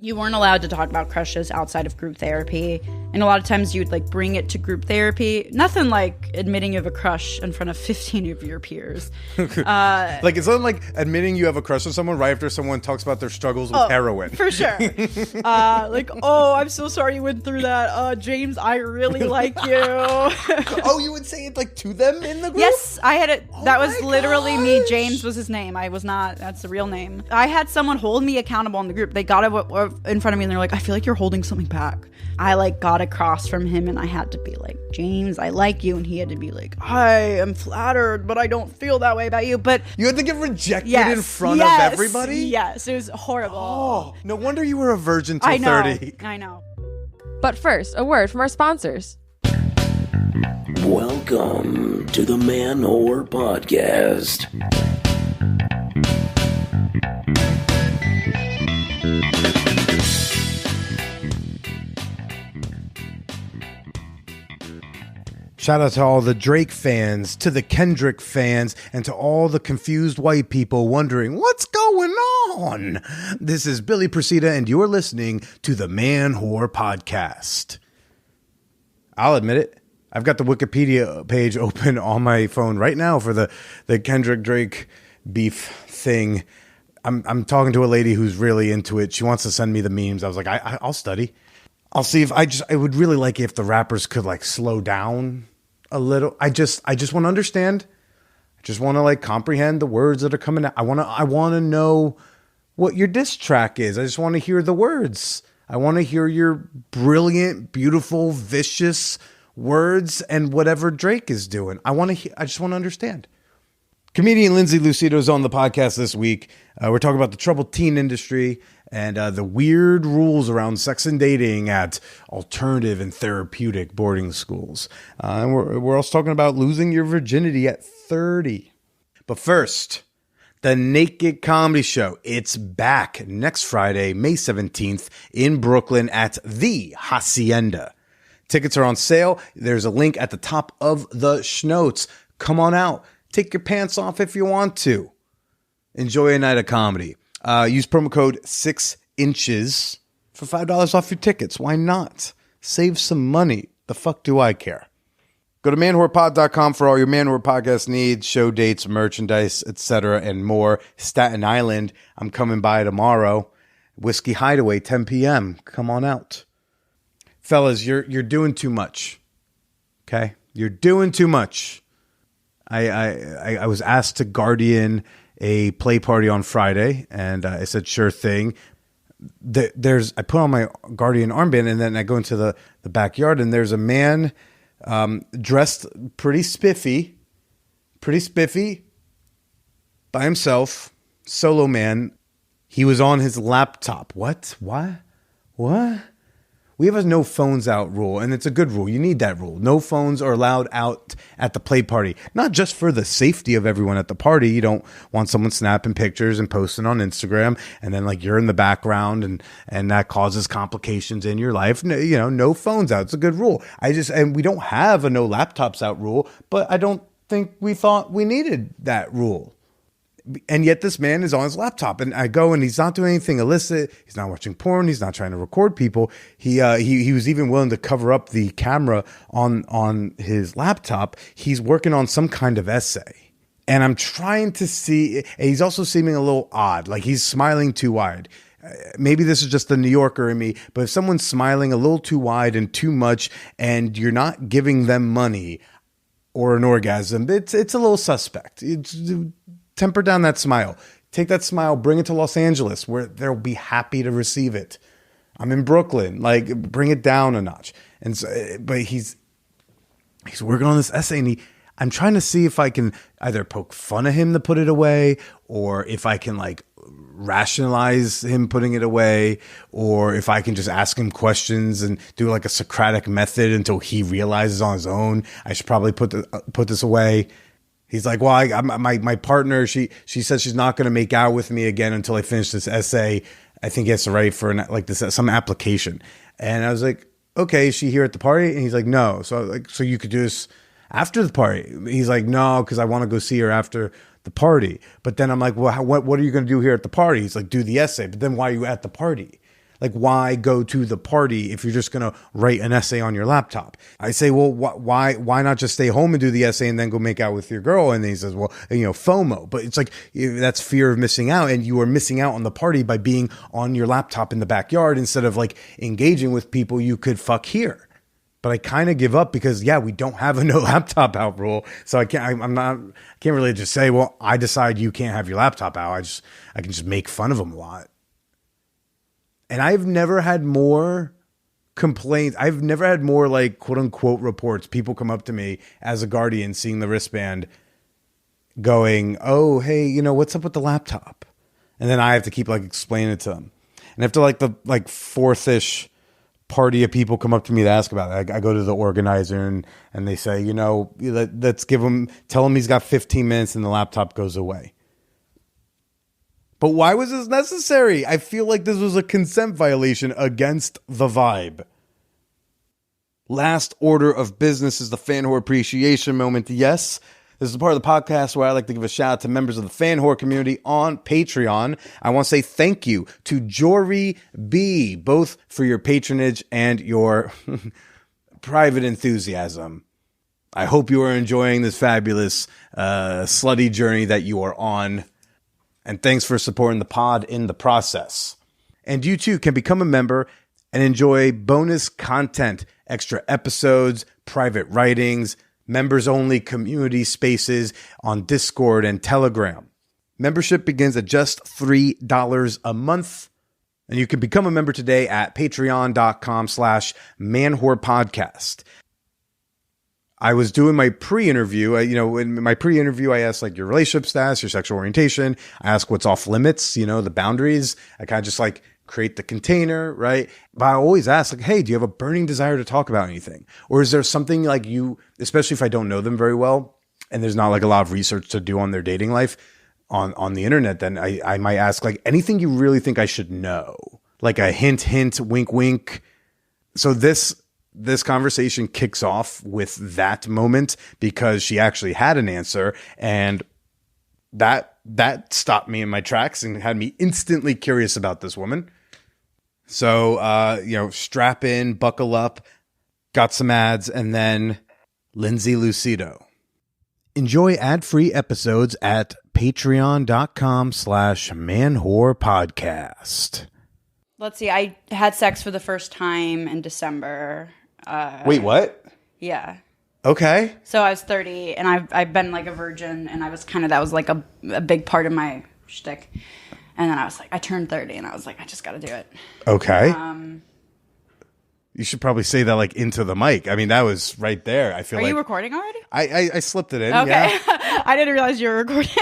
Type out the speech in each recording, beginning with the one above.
you weren't allowed to talk about crushes outside of group therapy. And a lot of times you'd like bring it to group therapy. Nothing like admitting you have a crush in front of 15 of your peers. Like, it's not like admitting you have a crush on someone right after someone talks about their struggles with heroin. For sure. Like, oh, I'm so sorry you went through that. James, I really like you. Oh, you would say it like to them in the group? Yes, I had it. Oh that was literally me. gosh. James was his name. I was not. That's the real name. I had someone hold me accountable in the group. They got it in front of me and they're like, I feel like you're holding something back. I like got across from him and I had to be like, James, I like you. And he had to be like, I am flattered, but I don't feel that way about you. But you had to get rejected in front of everybody? Yes, it was horrible. Oh, no wonder you were a virgin till 30. I know. But first, a word from our sponsors. Welcome to the Man-Whore Podcast. Shout out to all the Drake fans, to the Kendrick fans, and to all the confused white people wondering, what's going on? This is Billy Procida, and you're listening to the Man-Whore Podcast. I'll admit it. I've got the Wikipedia page open on my phone right now for the Kendrick-Drake beef thing. I'm talking to a lady who's really into it. She wants to send me the memes. I was like, I'll study. I'll see if I would really like it if the rappers could like slow down a little. I just want to understand. I just want to like comprehend the words that are coming out. I want to know what your diss track is. I just want to hear the words. I want to hear your brilliant, beautiful, vicious words and whatever Drake is doing. I just want to understand. Comedian Lindsay Lucido is on the podcast this week. We're talking about the troubled teen industry and the weird rules around sex and dating at alternative and therapeutic boarding schools. And we're also talking about losing your virginity at 30. But first, the Naked Comedy Show. It's back next Friday, May 17th in Brooklyn at the Hacienda. Tickets are on sale. There's a link at the top of the schnotes. Come on out. Take your pants off if you want to. Enjoy a night of comedy. Use promo code 6inches for $5 off your tickets. Why not? Save some money. The fuck do I care? Go to manwhorepod.com for all your Man Whore podcast needs, show dates, merchandise, etc. and more. Staten Island, I'm coming by tomorrow. Whiskey Hideaway, 10 p.m. Come on out. Fellas, you're doing too much. Okay? You're doing too much. I was asked to guardian a play party on Friday, and I said, sure thing. I put on my guardian armband, and then I go into the backyard, and there's a man dressed pretty spiffy, by himself, solo man. He was on his laptop. What? We have a no phones out rule, and it's a good rule. You need that rule. No phones are allowed out at the play party. Not just for the safety of everyone at the party. You don't want someone snapping pictures and posting on Instagram, and then like you're in the background, and that causes complications in your life. No phones out. It's a good rule. And we don't have a no laptops out rule, but I don't think we thought we needed that rule. And yet this man is on his laptop, and I go, and he's not doing anything illicit. He's not watching porn. He's not trying to record people. He was even willing to cover up the camera on his laptop. He's working on some kind of essay, and I'm trying to see. And he's also seeming a little odd, like he's smiling too wide. Maybe this is just the New Yorker in me, but if someone's smiling a little too wide and too much, and you're not giving them money or an orgasm, it's a little suspect. Temper down that smile. Take that smile, bring it to Los Angeles where they'll be happy to receive it. I'm in Brooklyn. Like, bring it down a notch. And so, but he's working on this essay, and I'm trying to see if I can either poke fun at him to put it away, or if I can like rationalize him putting it away, or if I can just ask him questions and do like a Socratic method until he realizes on his own I should probably put this away. He's like, well, my partner, she says she's not going to make out with me again until I finish this essay. I think he has to write for some application. And I was like, okay, is she here at the party? And he's like, no. So I was like, so you could do this after the party? He's like, no, because I want to go see her after the party. But then I'm like, well, what are you going to do here at the party? He's like, do the essay. But then why are you at the party? Like, why go to the party if you're just going to write an essay on your laptop? I say, well, why not just stay home and do the essay and then go make out with your girl? And then he says, well, FOMO. But it's like, that's fear of missing out. And you are missing out on the party by being on your laptop in the backyard instead of like engaging with people you could fuck here. But I kind of give up because, we don't have a no laptop out rule. So I can't really just say, well, I decide you can't have your laptop out. I can just make fun of them a lot. And I've never had more complaints. I've never had more like quote unquote reports. People come up to me as a guardian seeing the wristband going, oh, hey, what's up with the laptop? And then I have to keep like explaining it to them. And after like the fourth-ish party of people come up to me to ask about it, I go to the organizer and they say, let's tell him he's got 15 minutes and the laptop goes away. But why was this necessary? I feel like this was a consent violation against the vibe. Last order of business is the fan whore appreciation moment. Yes, this is part of the podcast where I like to give a shout out to members of the fan whore community on Patreon. I want to say thank you to Jory B, both for your patronage and your private enthusiasm. I hope you are enjoying this fabulous slutty journey that you are on. And thanks for supporting the pod in the process. And you too can become a member and enjoy bonus content, extra episodes, private writings, members-only community spaces on Discord and Telegram. Membership begins at just $3 a month. And you can become a member today at patreon.com/manwhorepodcast. I was doing my pre-interview. In my pre-interview, I asked like your relationship status, your sexual orientation. I asked what's off limits, the boundaries. I kind of just like create the container, right? But I always ask like, hey, do you have a burning desire to talk about anything? Or is there something like you, especially if I don't know them very well and there's not like a lot of research to do on their dating life on the internet, then I might ask like anything you really think I should know, like a hint, wink, wink. So this conversation kicks off with that moment because she actually had an answer, and that stopped me in my tracks and had me instantly curious about this woman. So, strap in, buckle up, got some ads, and then Lindsay Lucido. Enjoy ad-free episodes at patreon.com/manwhorepodcast. Let's see. I had sex for the first time in December. Wait, what? Yeah. Okay. So I was 30 and I've been like a virgin, and that was like a big part of my shtick. And then I was like, I turned 30 and I was like, I just got to do it. Okay. You should probably say that like into the mic. I mean, that was right there. I feel Are like. you recording already? I slipped it in. Okay. Yeah. I didn't realize you were recording.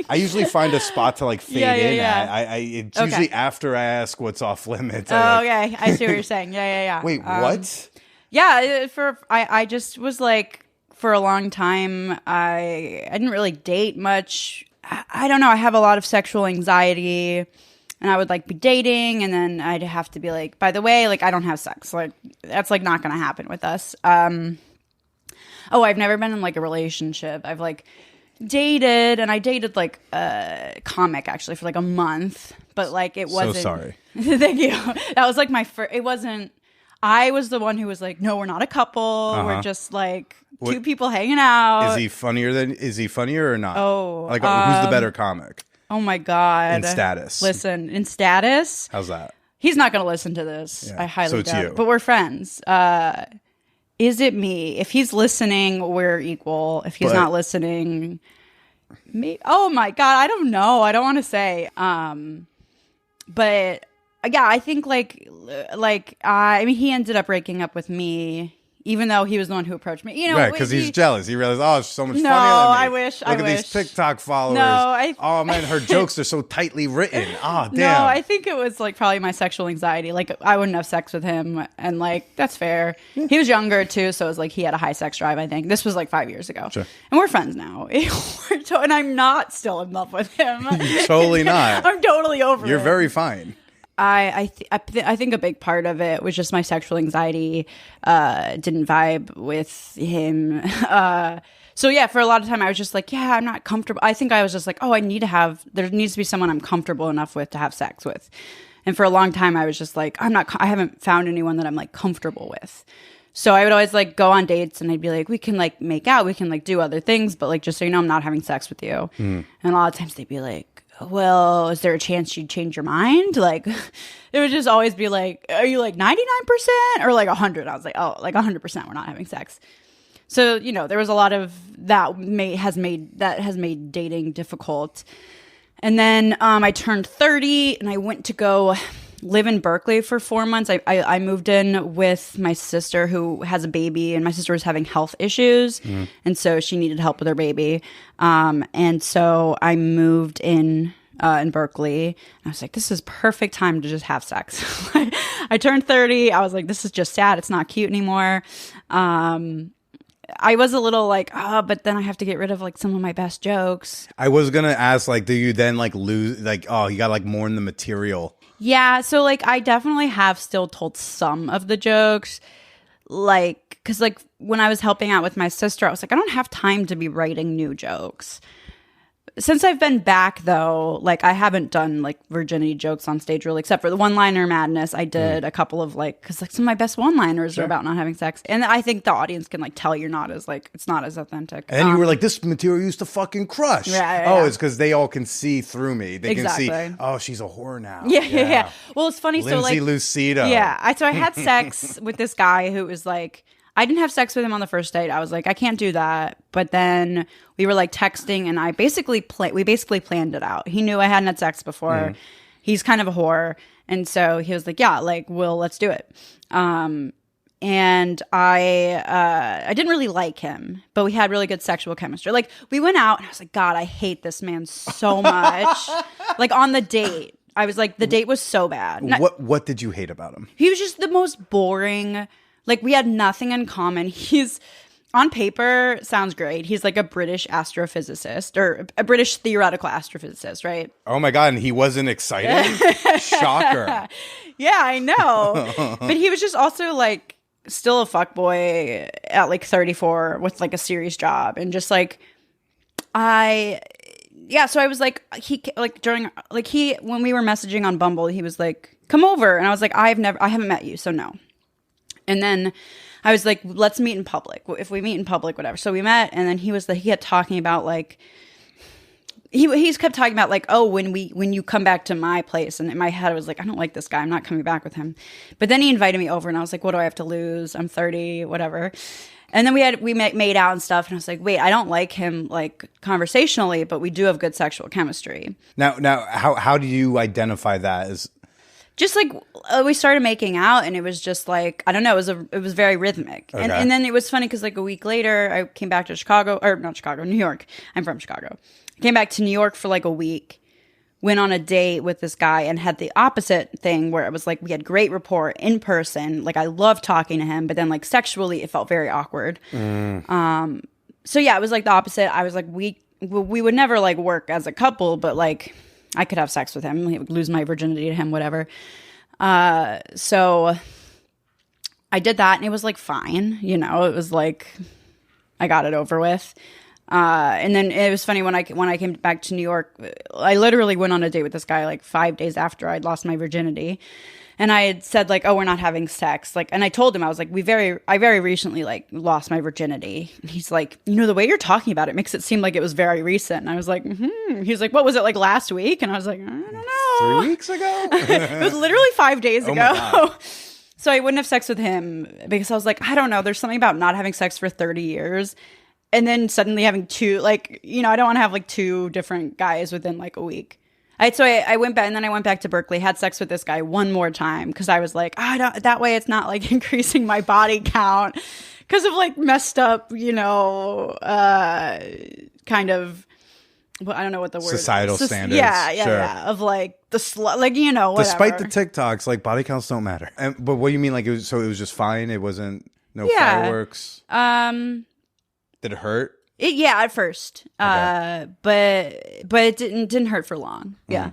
I usually find a spot to like fade in. Yeah. It's usually after I ask what's off limits. Okay. I see what you're saying. Yeah. Wait, what? Yeah. I just was like, for a long time, I didn't really date much. I don't know. I have a lot of sexual anxiety, and I would like be dating, and then I'd have to be like, by the way, like I don't have sex. Like that's like not going to happen with us. I've never been in like a relationship. I've like dated, and I dated like a comic actually for like a month, but like it wasn't. So sorry. Thank you. That was like my first. It wasn't. I was the one who was like, no, we're not a couple. We're just like two people hanging out. Is he funnier or not? Oh, like who's the better comic? Oh my God. In status. Listen, in status. How's that? He's not going to listen to this. Yeah. I highly So it's doubt you. it. But we're friends. Is it me? If he's listening, we're equal. If he's not listening, me. Oh my God. I don't know. I don't want to say. But yeah, I think I mean, he ended up breaking up with me, even though he was the one who approached me. Right, because he's jealous. He realized, oh, she's so much funnier than me. I wish. Look at these TikTok followers. No, oh man, her jokes are so tightly written. Oh, damn. No, I think it was like probably my sexual anxiety. Like I wouldn't have sex with him, and like that's fair. He was younger too, so it was like he had a high sex drive. I think this was like 5 years ago, sure. And we're friends now. And I'm not still in love with him. You're totally not. I'm totally over it. You're very fine. I think a big part of it was just my sexual anxiety. Didn't vibe with him. So yeah, for a lot of time I was just like, yeah, I'm not comfortable. I think I was just like, oh, there needs to be someone I'm comfortable enough with to have sex with. And for a long time, I was just like, I haven't found anyone that I'm like comfortable with. So I would always like go on dates and I'd be like, we can like make out, we can like do other things, but like just so you know, I'm not having sex with you. And a lot of times they'd be like, well, is there a chance you'd change your mind? Like, it would just always be like, are you like 99% or like 100? I was like, oh, like 100%, we're not having sex. So, you know, there was a lot of that has made dating difficult. And then I turned 30 and I went to go live in Berkeley for 4 months. I moved in with my sister who has a baby, and my sister was having health issues. And so she needed help with her baby. And so I moved in Berkeley. And I was like, this is perfect time to just have sex. I turned 30. I was like, this is just sad. It's not cute anymore. I was a little like, but then I have to get rid of like some of my best jokes. I was going to ask, like, do you then like lose, like, you got like more in the material? Yeah, so like I definitely have still told some of the jokes, like, because like when I was helping out with my sister, I was like, I don't have time to be writing new jokes. Since I've been back, though, like I haven't done like virginity jokes on stage really, except for the one-liner madness. I did a couple of like, because like some of my best one-liners are about not having sex, and I think the audience can like tell you're not as like it's not as authentic. And then you were like, this material used to fucking crush. Yeah. It's because they all can see through me. They can see. Oh, she's a whore now. Yeah. Well, it's funny. Lindsay so like Lucido. Yeah. So I had sex with this guy who was like, I didn't have sex with him on the first date. I was like, I can't do that. But then we were like texting, and we basically planned it out. He knew I hadn't had sex before. He's kind of a whore, and so he was like, yeah, like, let's do it. And I didn't really like him, but we had really good sexual chemistry. Like we went out, and I was like, God, I hate this man so much. Like on the date, I was like, the date was so bad. What did you hate about him? He was just the most boring. Like, we had nothing in common. He's, on paper, sounds great. He's like a British astrophysicist, or a British theoretical astrophysicist, right? Oh my God, and he wasn't excited? Shocker. Yeah, I know. But he was just also like, still a fuckboy at like 34 with like a serious job. And just like, so I was like, when we were messaging on Bumble, he was like, come over. And I was like, I haven't met you, so no. And then I was like, let's meet in public. If we meet in public, whatever. So we met, and then he kept talking about like, he's kept talking about like, oh, when you come back to my place. And in my head, I was like, I don't like this guy. I'm not coming back with him. But then he invited me over, and I was like, what do I have to lose? I'm 30, whatever. And then we made out and stuff, and I was like, wait, I don't like him like conversationally, but we do have good sexual chemistry. Now, how do you identify that as? Just like we started making out, and it was just like, I don't know, it was very rhythmic. Okay. And then it was funny because like a week later I came back to New York. I'm from Chicago. I came back to New York for like a week, went on a date with this guy, and had the opposite thing where it was like we had great rapport in person. Like I loved talking to him, but then like sexually it felt very awkward. So yeah, it was like the opposite. I was like, we would never like work as a couple, but like I could have sex with him. He would lose my virginity to him, whatever. So I did that, and it was like fine. You know, it was like I got it over with. And then it was funny when I came back to New York, I literally went on a date with this guy like 5 days after I'd lost my virginity. And I had said like, oh, we're not having sex. Like, and I told him, I was like, I very recently like lost my virginity. And he's like, you know, the way you're talking about it makes it seem like it was very recent. And I was like, He's like, what was it, like last week? And I was like, I don't know. 3 weeks ago? It was literally 5 days ago. My God. So I wouldn't have sex with him because I was like, I don't know. There's something about not having sex for 30 years. And then suddenly having two, like, you know, I don't want to have like two different guys within like a week. So I went back, and then I went back to Berkeley, had sex with this guy one more time because I was like, that way it's not like increasing my body count because of like messed up, you know, kind of, well, I don't know what the word societal is. Standards. Yeah. Of like the like, you know, whatever. Despite the TikToks, like body counts don't matter. But what do you mean? Like it was just fine. It wasn't fireworks. Did it hurt? At first. Okay. But it didn't hurt for long. Yeah.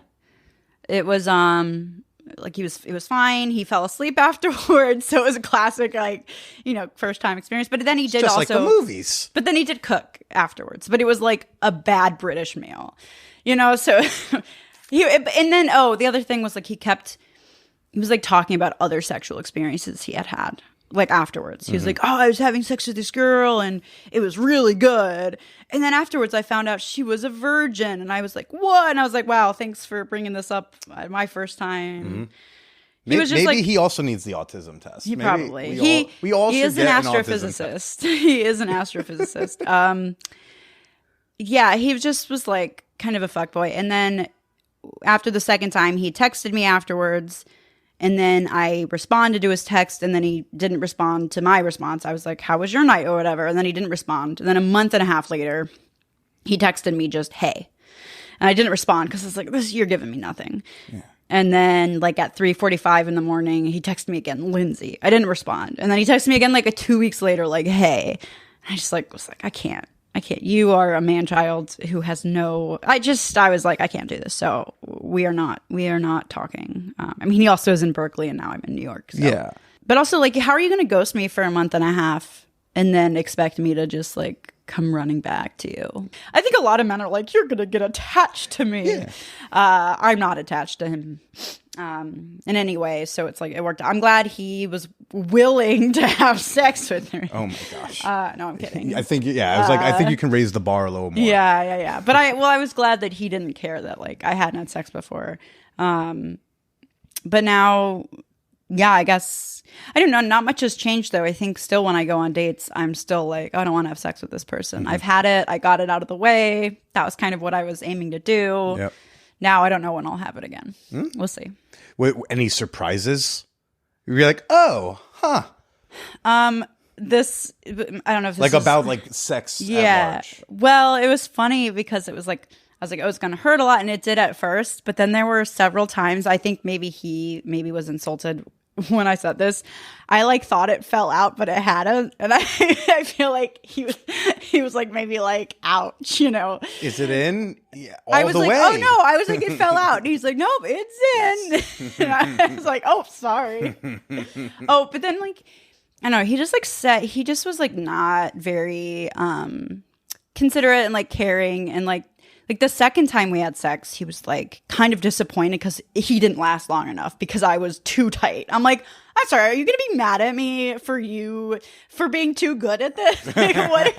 It was like it was fine. He fell asleep afterwards, so it was a classic like, you know, first time experience. But then he did just also like the movies. But then he did cook afterwards. But it was like a bad British meal. You know, so and then the other thing was like he kept he was like talking about other sexual experiences he had like afterwards. He was like, oh, I was having sex with this girl and it was really good. And then afterwards I found out she was a virgin. And I was like, what? And I was like, wow, thanks for bringing this up at my first time. He was just maybe like, he also needs the autism test. He Maybe probably. we all he should is an get astrophysicist. He is an astrophysicist. Yeah, he just was like kind of a fuckboy. And then after the second time, he texted me afterwards. And then I responded to his text, and then he didn't respond to my response. I was like, how was your night or whatever? And then he didn't respond. And then a month and a half later, he texted me just, hey. And I didn't respond because I was like, you're giving me nothing. Yeah. And then like at 3:45 in the morning, he texted me again, Lindsay. I didn't respond. And then he texted me again like 2 weeks later, like, hey. And I just like was like, I can't. You are a man-child who has no. I was like, I can't do this. So we are not talking. I mean, he also is in Berkeley, and now I'm in New York. So. Yeah. But also, like, how are you going to ghost me for a month and a half and then expect me to just like come running back to you? I think a lot of men are like, you're going to get attached to me. Yeah. I'm not attached to him in any way. So it's like it worked. I'm glad he was willing to have sex with me. Oh my gosh. No, I'm kidding. I think, I was like, I think you can raise the bar a little more. Yeah. But I was glad that he didn't care that like I hadn't had sex before. But now, yeah, I guess, I don't know. Not much has changed though. I think still when I go on dates, I'm still like, I don't want to have sex with this person. I've had it. I got it out of the way. That was kind of what I was aiming to do. Yep. Now I don't know when I'll have it again. We'll see. Wait, any surprises? You're like, oh, huh. This, I don't know if this like is, about like sex at large. Well, it was funny because it was like, I was like, oh, it's going to hurt a lot. And it did at first. But then there were several times, I think maybe he was insulted when I said this. I like thought it fell out, but it hadn't. And I feel like he was like, maybe like, ouch, you know. Is it in? Yeah, all I was the like, way. oh no. I was like, it fell out. And he's like, nope, it's in. And I was like, oh, sorry. Oh, but then like, I don't know, he just like he just was like not very considerate and like caring. And like the second time we had sex, he was like kind of disappointed because he didn't last long enough because I was too tight. I'm like, I'm sorry, are you going to be mad at me for being too good at this? Like, what?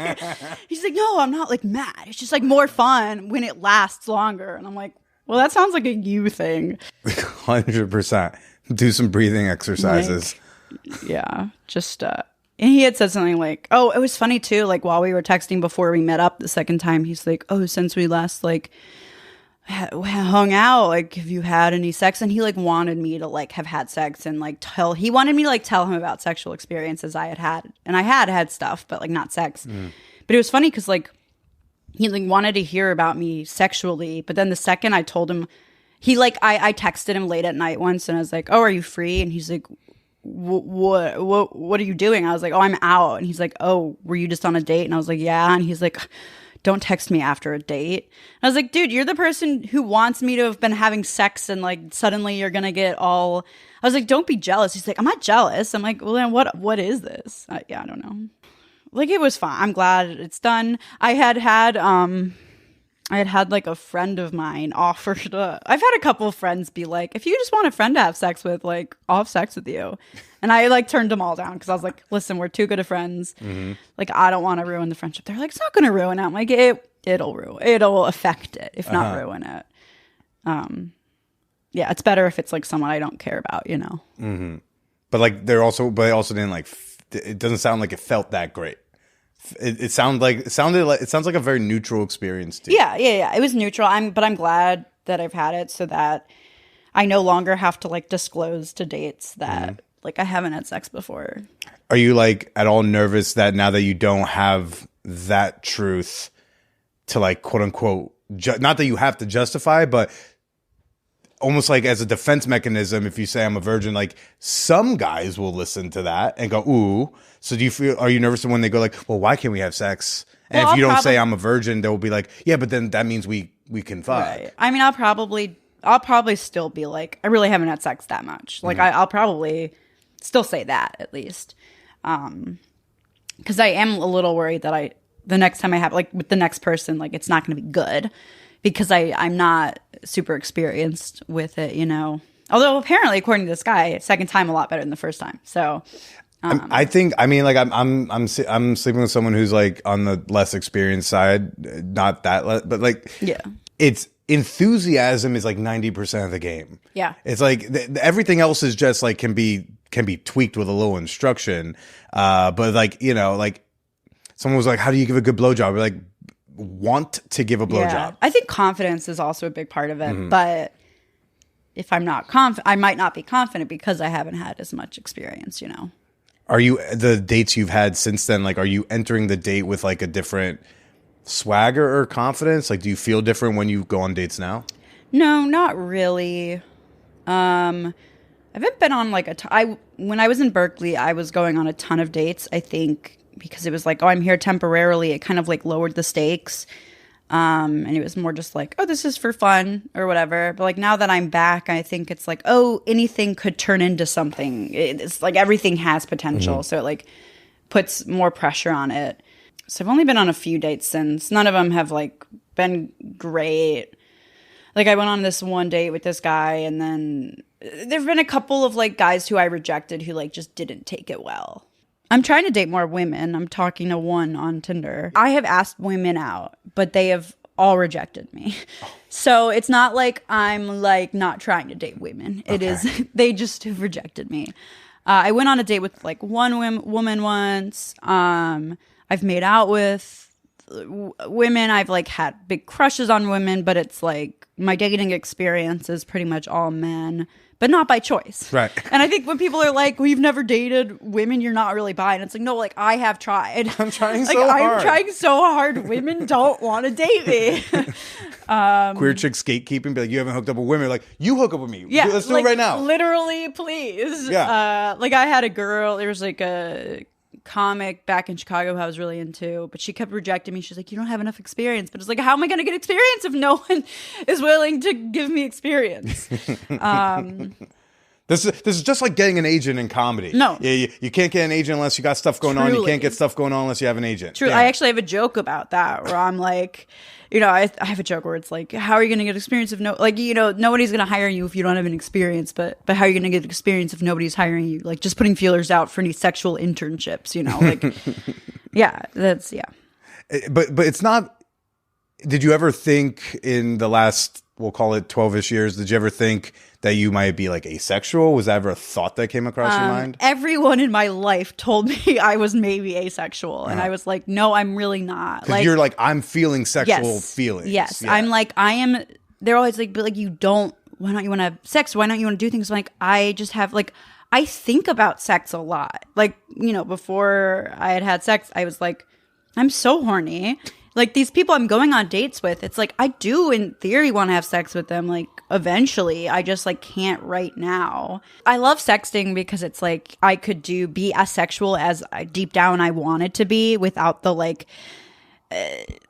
He's like, no, I'm not like mad. It's just like more fun when it lasts longer. And I'm like, well, that sounds like a you thing. 100%. Do some breathing exercises. Like, yeah, just and he had said something like, oh, it was funny too, like while we were texting before we met up the second time, he's like, oh, since we last like hung out, like have you had any sex? And he like wanted me to like have had sex and like he wanted me to like tell him about sexual experiences I had, and I had stuff, but like not sex. But it was funny because like he like wanted to hear about me sexually, but then the second I told him, he like I texted him late at night once and I was like, oh, are you free? And he's like, what are you doing? I was like, oh, I'm out. And he's like, oh, were you just on a date? And I was like, yeah. And he's like, don't text me after a date. And I was like, dude, you're the person who wants me to have been having sex and like suddenly you're gonna get all. I was like, don't be jealous. He's like, I'm not jealous. I'm like, well then what is this? Yeah, I don't know. Like it was fine. I'm glad it's done. I had like a friend of mine offer to. I've had a couple of friends be like, if you just want a friend to have sex with, like, I'll have sex with you. And I like turned them all down because I was like, listen, we're too good of friends. Like, I don't want to ruin the friendship. They're like, it's not going to ruin it. I'm like, it'll affect it, if not ruin it. Yeah, it's better if it's like someone I don't care about, you know. But like, they also didn't like. It doesn't sound like it felt that great. It sounds like a very neutral experience too. Yeah. It was neutral. But I'm glad that I've had it so that I no longer have to like disclose to dates that like I haven't had sex before. Are you like at all nervous that now that you don't have that truth to like quote unquote not that you have to justify, but almost like as a defense mechanism, if you say I'm a virgin, like some guys will listen to that and go, ooh. So are you nervous when they go like, well, why can't we have sex? And if you don't say I'm a virgin, they'll be like, yeah, but then that means we can fuck. Right. I mean, I'll probably still be like, I really haven't had sex that much. Like I'll probably still say that at least. Because I am a little worried that the next time I have, like with the next person, like it's not going to be good because I'm not super experienced with it, you know. Although apparently, according to this guy, second time a lot better than the first time. So I think, I mean, like I'm sleeping with someone who's like on the less experienced side, not that, but like, yeah. It's enthusiasm is like 90% of the game. Yeah. It's like everything else is just like can be tweaked with a little instruction. But like, you know, like someone was like, how do you give a good blowjob? We're like, want to give a blowjob. Yeah. I think confidence is also a big part of it, but if I'm not confident, I might not be confident because I haven't had as much experience, you know. Are you, the dates you've had since then, like, are you entering the date with like a different swagger or confidence? Like, do you feel different when you go on dates now? No, not really. I haven't been on like when I was in Berkeley, I was going on a ton of dates, I think, because it was like, oh, I'm here temporarily. It kind of like lowered the stakes. And it was more just like, oh, this is for fun or whatever. But like now that I'm back, I think it's like, oh, anything could turn into something. It's like everything has potential. So it like puts more pressure on it. So I've only been on a few dates since. None of them have like been great. Like I went on this one date with this guy, and then there've been a couple of like guys who I rejected who like just didn't take it well. I'm trying to date more women. I'm talking to one on Tinder. I have asked women out, but they have all rejected me. So it's not like I'm like not trying to date women. It is, they just have rejected me. I went on a date with like one woman once. I've made out with women. I've like had big crushes on women, but it's like my dating experience is pretty much all men. But not by choice. Right. And I think when people are like, well, you've never dated women, you're not really bi. And it's like, no, like I have tried. I'm trying like, so hard. I'm trying so hard. Women don't want to date me. Queer chicks gatekeeping, be like, you haven't hooked up with women. Like, you hook up with me. Yeah. Let's do like, it right now. Literally, please. Yeah. Like I had a girl, there was like a comic back in Chicago who I was really into, but she kept rejecting me. She's like, you don't have enough experience. But it's like, how am I going to get experience if no one is willing to give me experience? This is just like getting an agent in comedy. No. You can't get an agent unless you got stuff going on. You can't get stuff going on unless you have an agent. True. Yeah. I actually have a joke about that where I'm like, you know, I have a joke where it's like, how are you going to get experience if nobody's going to hire you if you don't have an experience, but how are you going to get experience if nobody's hiring you? Like just putting feelers out for any sexual internships, you know, like, yeah. But it's not, did you ever think in the last, we'll call it 12-ish years, did you ever think that you might be like asexual? Was that ever a thought that came across your mind? Everyone in my life told me I was maybe asexual. And I was like, no, I'm really not. Because you're like, I'm feeling sexual feelings. Yes. Yeah. I'm like, I am. They're always like, but like, why don't you want to have sex? Why don't you want to do things? I'm like, I just have like, I think about sex a lot. Like, you know, before I had sex, I was like, I'm so horny. Like these people I'm going on dates with, it's like I do in theory want to have sex with them like eventually. I just like can't right now. I love sexting because it's like I could be as sexual as deep down I wanted to be without the like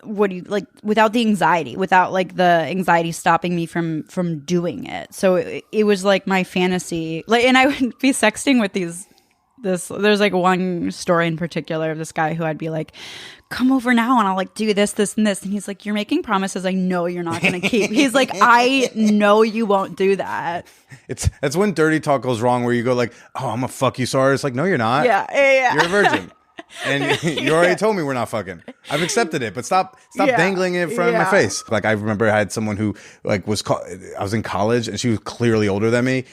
without the anxiety, without like the anxiety stopping me from doing it. So it was like my fantasy. Like, and I would be sexting with there's like one story in particular of this guy who I'd be like, come over now and I'll like do this, this, and this. And he's like, you're making promises I know you're not going to keep. He's like, I know you won't do that. That's when dirty talk goes wrong, where you go like, oh, I'm going to fuck you, sorry. It's like, no, you're not. Yeah. You're a virgin. And you already told me we're not fucking. I've accepted it, but stop dangling it in front of my face. Like I remember I had someone who like I was in college and she was clearly older than me.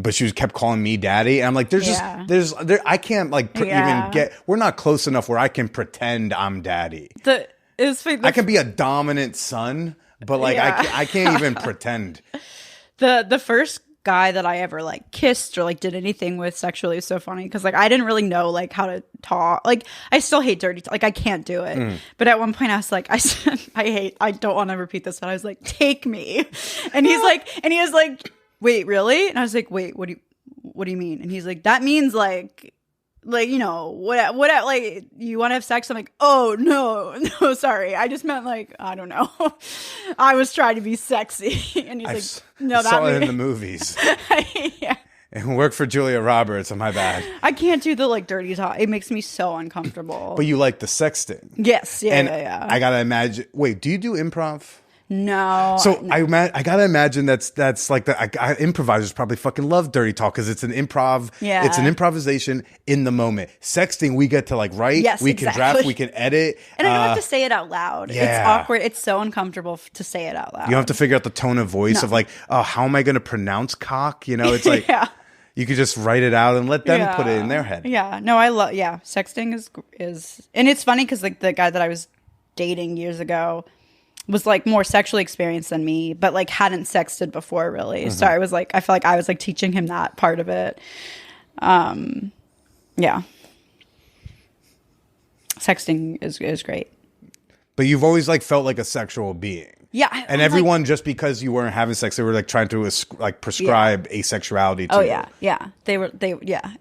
But she kept calling me daddy. And I'm like, I can't like even we're not close enough where I can pretend I'm daddy. I can be a dominant son, but like I can't even pretend. The first guy that I ever like kissed or like did anything with sexually is so funny because like I didn't really know like how to talk. Like I still hate dirty talk. Like I can't do it. But at one point I was like, I don't want to repeat this, but I was like, take me. And he was like, wait, really? And I was like, wait, what do you mean? And he's like, that means like, you know, what, like, you want to have sex? I'm like, oh, no, sorry. I just meant like, I don't know. I was trying to be sexy. And he's like, no, I saw it in the movies. Yeah. It worked for Julia Roberts. My bad. I can't do the like dirty talk. It makes me so uncomfortable. But you like the sexting. Yes. Yeah. And I got to imagine, wait, do you do improv? No. So I gotta imagine that's like improvisers probably fucking love dirty talk because it's an improv. Yeah. It's an improvisation in the moment. Sexting, we get to like write. Yes, we can draft. We can edit. And I don't have to say it out loud. yeah. It's awkward. It's so uncomfortable to say it out loud. You don't have to figure out the tone of voice of like, oh, how am I going to pronounce cock? You know, it's like you could just write it out and let them put it in their head. Yeah. No, I love. Yeah, sexting is, and it's funny because like the guy that I was dating years ago was like more sexually experienced than me, but like hadn't sexted before really. Mm-hmm. So I was like, I felt like I was like teaching him that part of it. Yeah. Sexting is great. But you've always like felt like a sexual being. Yeah. And everyone, just because you weren't having sex, they were like trying to like prescribe asexuality to you. Yeah.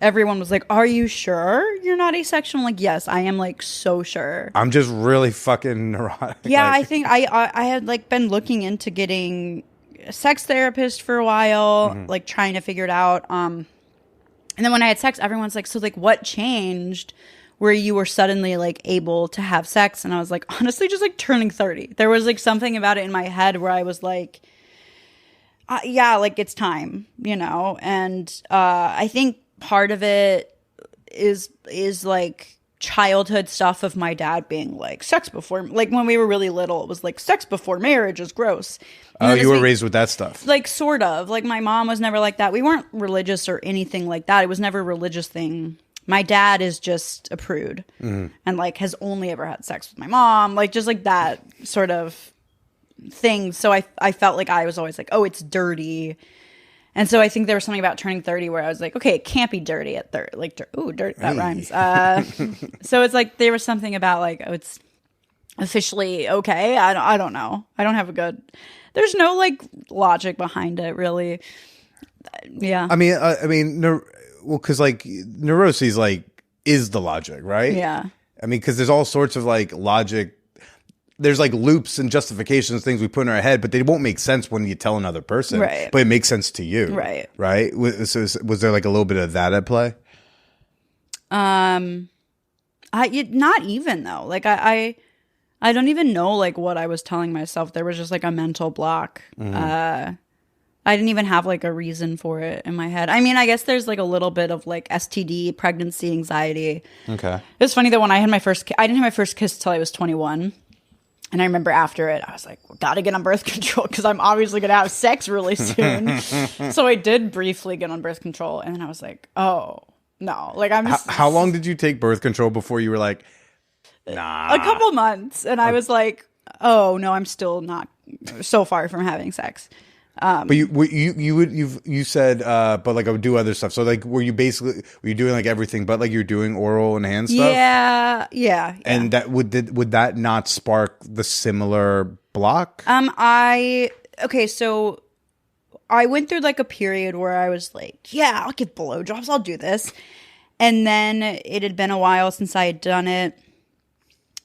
Everyone was like, are you sure you're not asexual? I'm like, yes, I am like so sure. I'm just really fucking neurotic. Yeah, I think I had like been looking into getting a sex therapist for a while, like trying to figure it out. And then when I had sex, everyone's like, so like what changed where you were suddenly like able to have sex? And I was like, honestly, just like turning 30. There was like something about it in my head where I was like, yeah, like it's time, you know? And I think part of it is like childhood stuff of my dad being like, sex before, like when we were really little, it was like sex before marriage is gross. Oh, you were raised with that stuff? Like sort of. Like my mom was never like that. We weren't religious or anything like that. It was never a religious thing. My dad is just a prude and like has only ever had sex with my mom, like just like that sort of thing. So I felt like I was always like, oh, it's dirty. And so I think there was something about turning 30 where I was like, okay, it can't be dirty at 30. Like, ooh, dirt, that rhymes. So it's like there was something about like, oh, it's officially okay. I don't know. I don't have there's no like logic behind it really. Yeah. I mean, well, because like neuroses like is the logic, right? Yeah. I mean, because there's all sorts of like logic. There's like loops and justifications, things we put in our head, but they won't make sense when you tell another person. Right. But it makes sense to you. Right. Right. So was there like a little bit of that at play? Not even though. Like I don't even know like what I was telling myself. There was just like a mental block. I didn't even have like a reason for it in my head. I mean, I guess there's like a little bit of like STD, pregnancy anxiety. Okay. It's funny that when I had my first, I didn't have my first kiss till I was 21. And I remember after it, I was like, well, gotta get on birth control because I'm obviously gonna have sex really soon. So I did briefly get on birth control. And then I was like, oh, no. Like I'm just. How long did you take birth control before you were like, nah? A couple months. And I was like, oh, no, I'm still not so far from having sex. But you said but like I would do other stuff. So like were you doing like everything but like you're doing oral and hand stuff? Yeah. And that would that not spark the similar block? So I went through like a period where I was like, yeah, I'll give blowjobs, I'll do this. And then it had been a while since I had done it.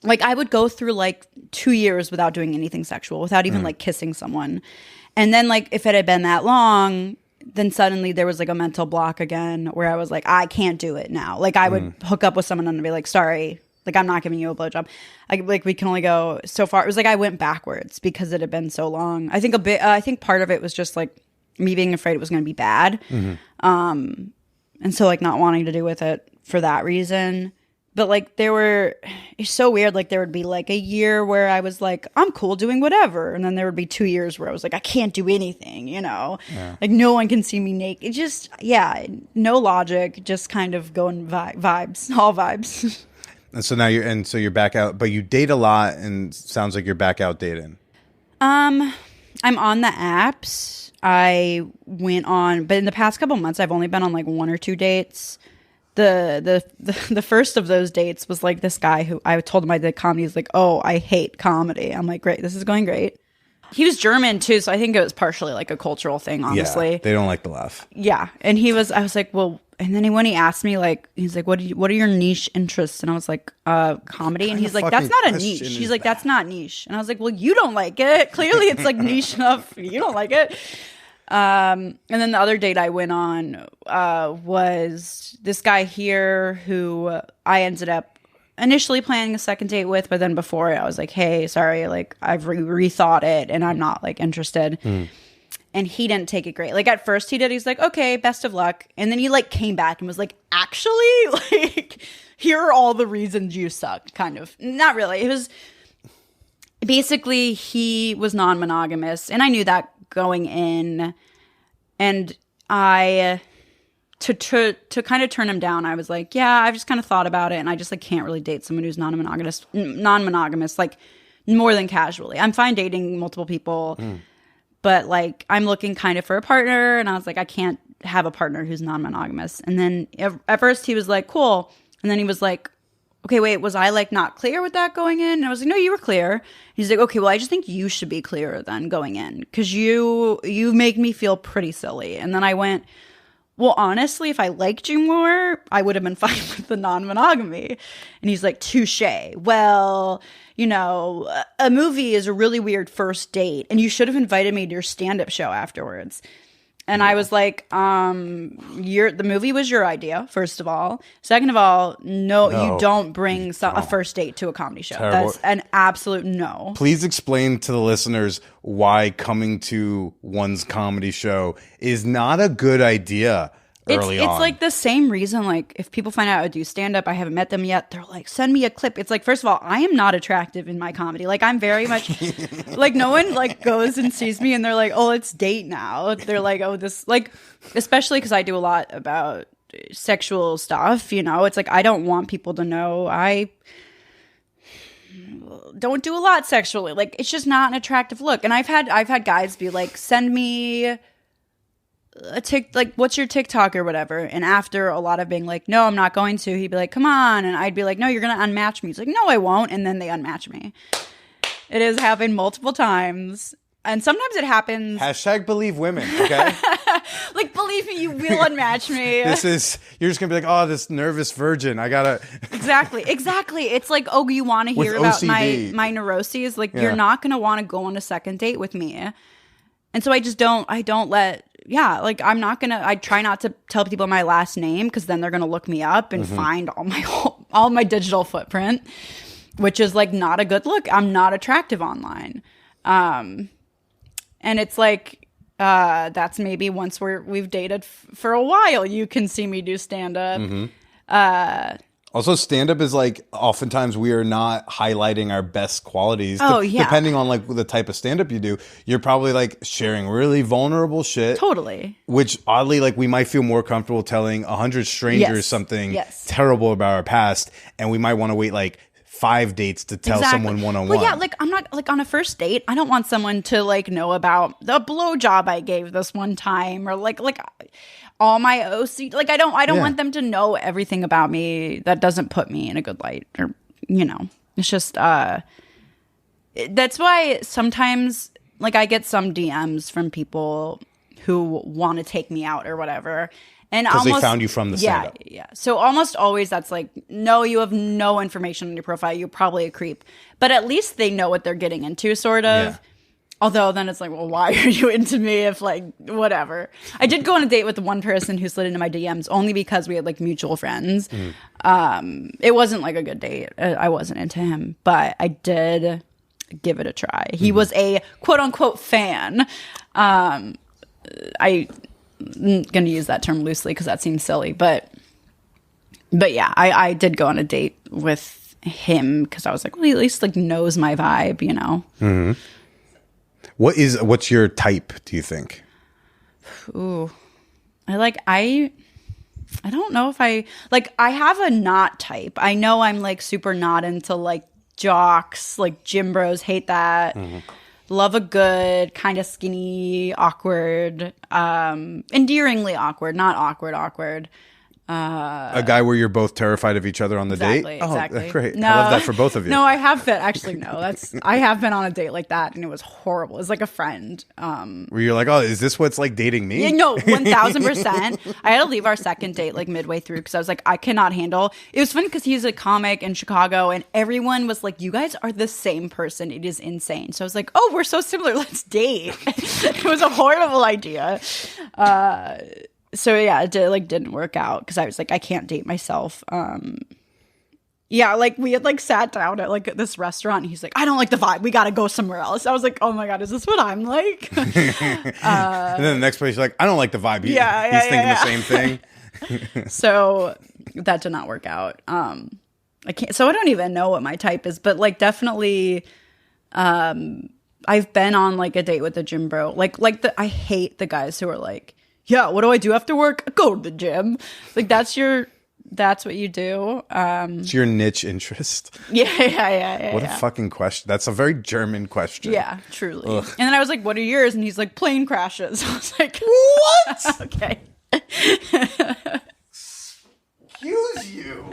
Like I would go through like 2 years without doing anything sexual, without even like kissing someone. And then, like, if it had been that long, then suddenly there was, like, a mental block again where I was like, I can't do it now. Like, I would hook up with someone and be like, sorry, like, I'm not giving you a blowjob. Like, we can only go so far. It was like I went backwards because it had been so long. I think part of it was just, like, me being afraid it was going to be bad. And so, like, not wanting to do with it for that reason. But, like, it's so weird. Like, there would be, like, a year where I was like, I'm cool doing whatever. And then there would be 2 years where I was like, I can't do anything, you know? Yeah. Like, no one can see me naked. It just, no logic, just kind of going vibes, all vibes. And so now you're back out, but you date a lot and sounds like you're back out dating. I'm on the apps. I went on, but in the past couple months, I've only been on, like, 1 or 2 dates. The first of those dates was like this guy who I told him I did comedy. He's like, oh, I hate comedy. I'm like, great, this is going great. He was German too, so I think it was partially like a cultural thing, honestly. Yeah, they don't like to laugh. Yeah, and I was like, well, and then when he asked me, like, he's like, what are your niche interests? And I was like, comedy. And he's like, that's not a niche. He's like, that's not niche. And I was like, well, you don't like it. Clearly, it's like niche enough. You don't like it. And then the other date I went on was this guy here who I ended up initially planning a second date with, but then before it, I was like, hey, sorry, like I've rethought it and I'm not like interested. And he didn't take it great. Like at first he did, he's like, okay, best of luck. And then he like came back and was like, actually, like here are all the reasons you suck, kind of. Not really. It was basically he was non-monogamous and I knew that going in. And I to kind of turn him down, I was like, yeah, I've just kind of thought about it and I just like can't really date someone who's non-monogamous like more than casually. I'm fine dating multiple people. But like I'm looking kind of for a partner and I was like, I can't have a partner who's non-monogamous. And then at first he was like, cool. And then he was like, okay, wait, was I like not clear with that going in? And I was like, no, you were clear. He's like, okay, well, I just think you should be clearer then going in because you make me feel pretty silly. And then I went, well, honestly, if I liked you more, I would have been fine with the non-monogamy. And he's like, touche. Well, you know, a movie is a really weird first date, and you should have invited me to your stand-up show afterwards. And I was like, the movie was your idea, first of all. Second of all, no. You don't bring a first date to a comedy show. Terrible. That's an absolute no. Please explain to the listeners why coming to one's comedy show is not a good idea early on. It's like the same reason, like, if people find out I do stand-up, I haven't met them yet, they're like, send me a clip. It's like, first of all, I am not attractive in my comedy. Like, I'm very much, like, no one, like, goes and sees me and they're like, oh, let's date now. They're like, oh, this, like, especially because I do a lot about sexual stuff, you know? It's like, I don't want people to know I don't do a lot sexually. Like, it's just not an attractive look. And I've had guys be like, send me like, what's your TikTok or whatever? And after a lot of being like, no, I'm not going to, he'd be like, come on. And I'd be like, no, you're going to unmatch me. He's like, no, I won't. And then they unmatch me. It has happened multiple times. And sometimes it happens. Hashtag believe women, okay? Like, believe me, you will unmatch me. You're just going to be like, oh, this nervous virgin. I got to. Exactly. It's like, oh, you want to hear about my neuroses? Like, you're not going to want to go on a second date with me. And so I don't let, like, I try not to tell people my last name because then they're going to look me up and find all my digital footprint, which is like not a good look. I'm not attractive online. And it's like, that's maybe once we've dated for a while, you can see me do stand up. Also, stand-up is like, oftentimes we are not highlighting our best qualities. Oh, yeah. Depending on like the type of stand-up you do, you're probably like sharing really vulnerable shit. Totally. Which oddly, like we might feel more comfortable telling 100 strangers something terrible about our past. And we might want to wait like 5 dates to tell someone one-on-one. Well, yeah, like I'm not like on a first date, I don't want someone to like know about the blowjob I gave this one time or like all my OC. Like I don't want them to know everything about me that doesn't put me in a good light, or you know. It's just that's why sometimes like I get some DMs from people who want to take me out or whatever. And because they found you from the stand-up. Yeah. So almost always that's like, no, you have no information on your profile. You're probably a creep. But at least they know what they're getting into, sort of. Yeah. Although then it's like, well, why are you into me if like, whatever. I did go on a date with one person who slid into my DMs only because we had like mutual friends. It wasn't like a good date. I wasn't into him. But I did give it a try. He was a quote-unquote fan. I'm going to use that term loosely because that seems silly. But yeah, I did go on a date with him because I was like, well, he at least like knows my vibe, you know? Mm-hmm. What's your type, do you think? Ooh. I don't know if I have a not type. I know I'm like super not into like jocks, like gym bros, hate that. Love a good, kind of skinny, awkward, endearingly awkward, not awkward. A guy where you're both terrified of each other on the date? Exactly. Oh, great. No, I love that for both of you. No, I have been. Actually, no. I have been on a date like that, and it was horrible. It was like a friend. Where you're like, oh, is this what's like dating me? Yeah, no, 1,000%. I had to leave our second date like midway through because I was like, I cannot handle. It was funny because he's a comic in Chicago, and everyone was like, you guys are the same person. It is insane. So I was like, oh, we're so similar. Let's date. It was a horrible idea. So yeah, it didn't work out because I was like, I can't date myself. Yeah, like we had like sat down at like this restaurant and he's like, I don't like the vibe. We got to go somewhere else. I was like, oh my God, is this what I'm like? And then the next place, you're like, I don't like the vibe. He's thinking the same thing. So that did not work out. I don't even know what my type is, but like definitely, I've been on like a date with a gym bro. I hate the guys who are like, yeah, what do I do after work? Go to the gym. Like that's what you do. It's your niche interest. Yeah. What a fucking question. That's a very German question. Yeah, truly. Ugh. And then I was like, what are yours? And he's like, plane crashes. I was like, what? Okay. Excuse you.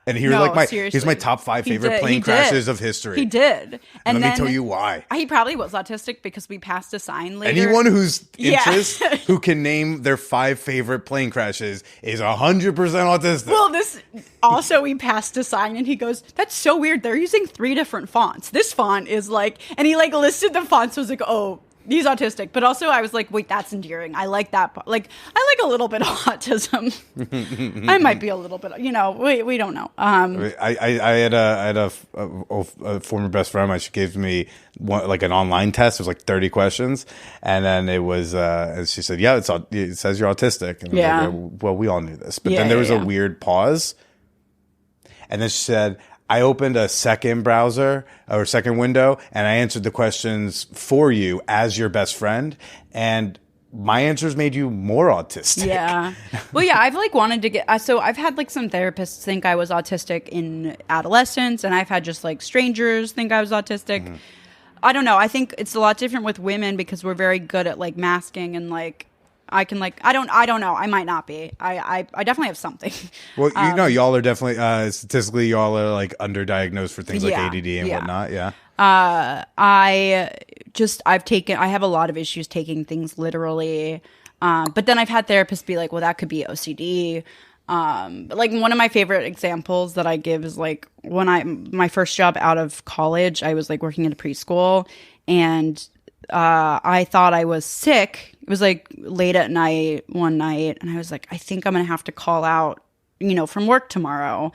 And he was here's my top 5 favorite plane crashes of history. He did. And let me tell you why. He probably was autistic because we passed a sign later. Anyone who's interest who can name their 5 favorite plane crashes is 100% autistic. Well, we passed a sign and he goes, that's so weird. They're using 3 different fonts. This font is like, and he like listed the fonts. So I was like, oh, he's autistic. But also I was like, wait, that's endearing. I like that. Like, I like a little bit of autism. I might be a little bit, we don't know. I had a former best friend of mine. She gave me an online test. It was like 30 questions. And then it was, and she said, yeah, it says you're autistic. And I was like, well, we all knew this. But then there was a weird pause. And then she said, I opened a second browser or second window and I answered the questions for you as your best friend. And my answers made you more autistic. Yeah. Well, yeah, I've like wanted to get, so I've had like some therapists think I was autistic in adolescence and I've had just like strangers think I was autistic. Mm-hmm. I don't know. I think it's a lot different with women because we're very good at like masking and like, I can like I don't know. I might not be. I definitely have something. Well, y'all are definitely statistically y'all are like underdiagnosed for things like ADD and whatnot. Yeah. I have a lot of issues taking things literally. But then I've had therapists be like, well, that could be OCD. Like one of my favorite examples that I give is like my first job out of college, I was like working at a preschool and I thought I was sick. It was like late at night one night and I was like, I think I'm going to have to call out, from work tomorrow.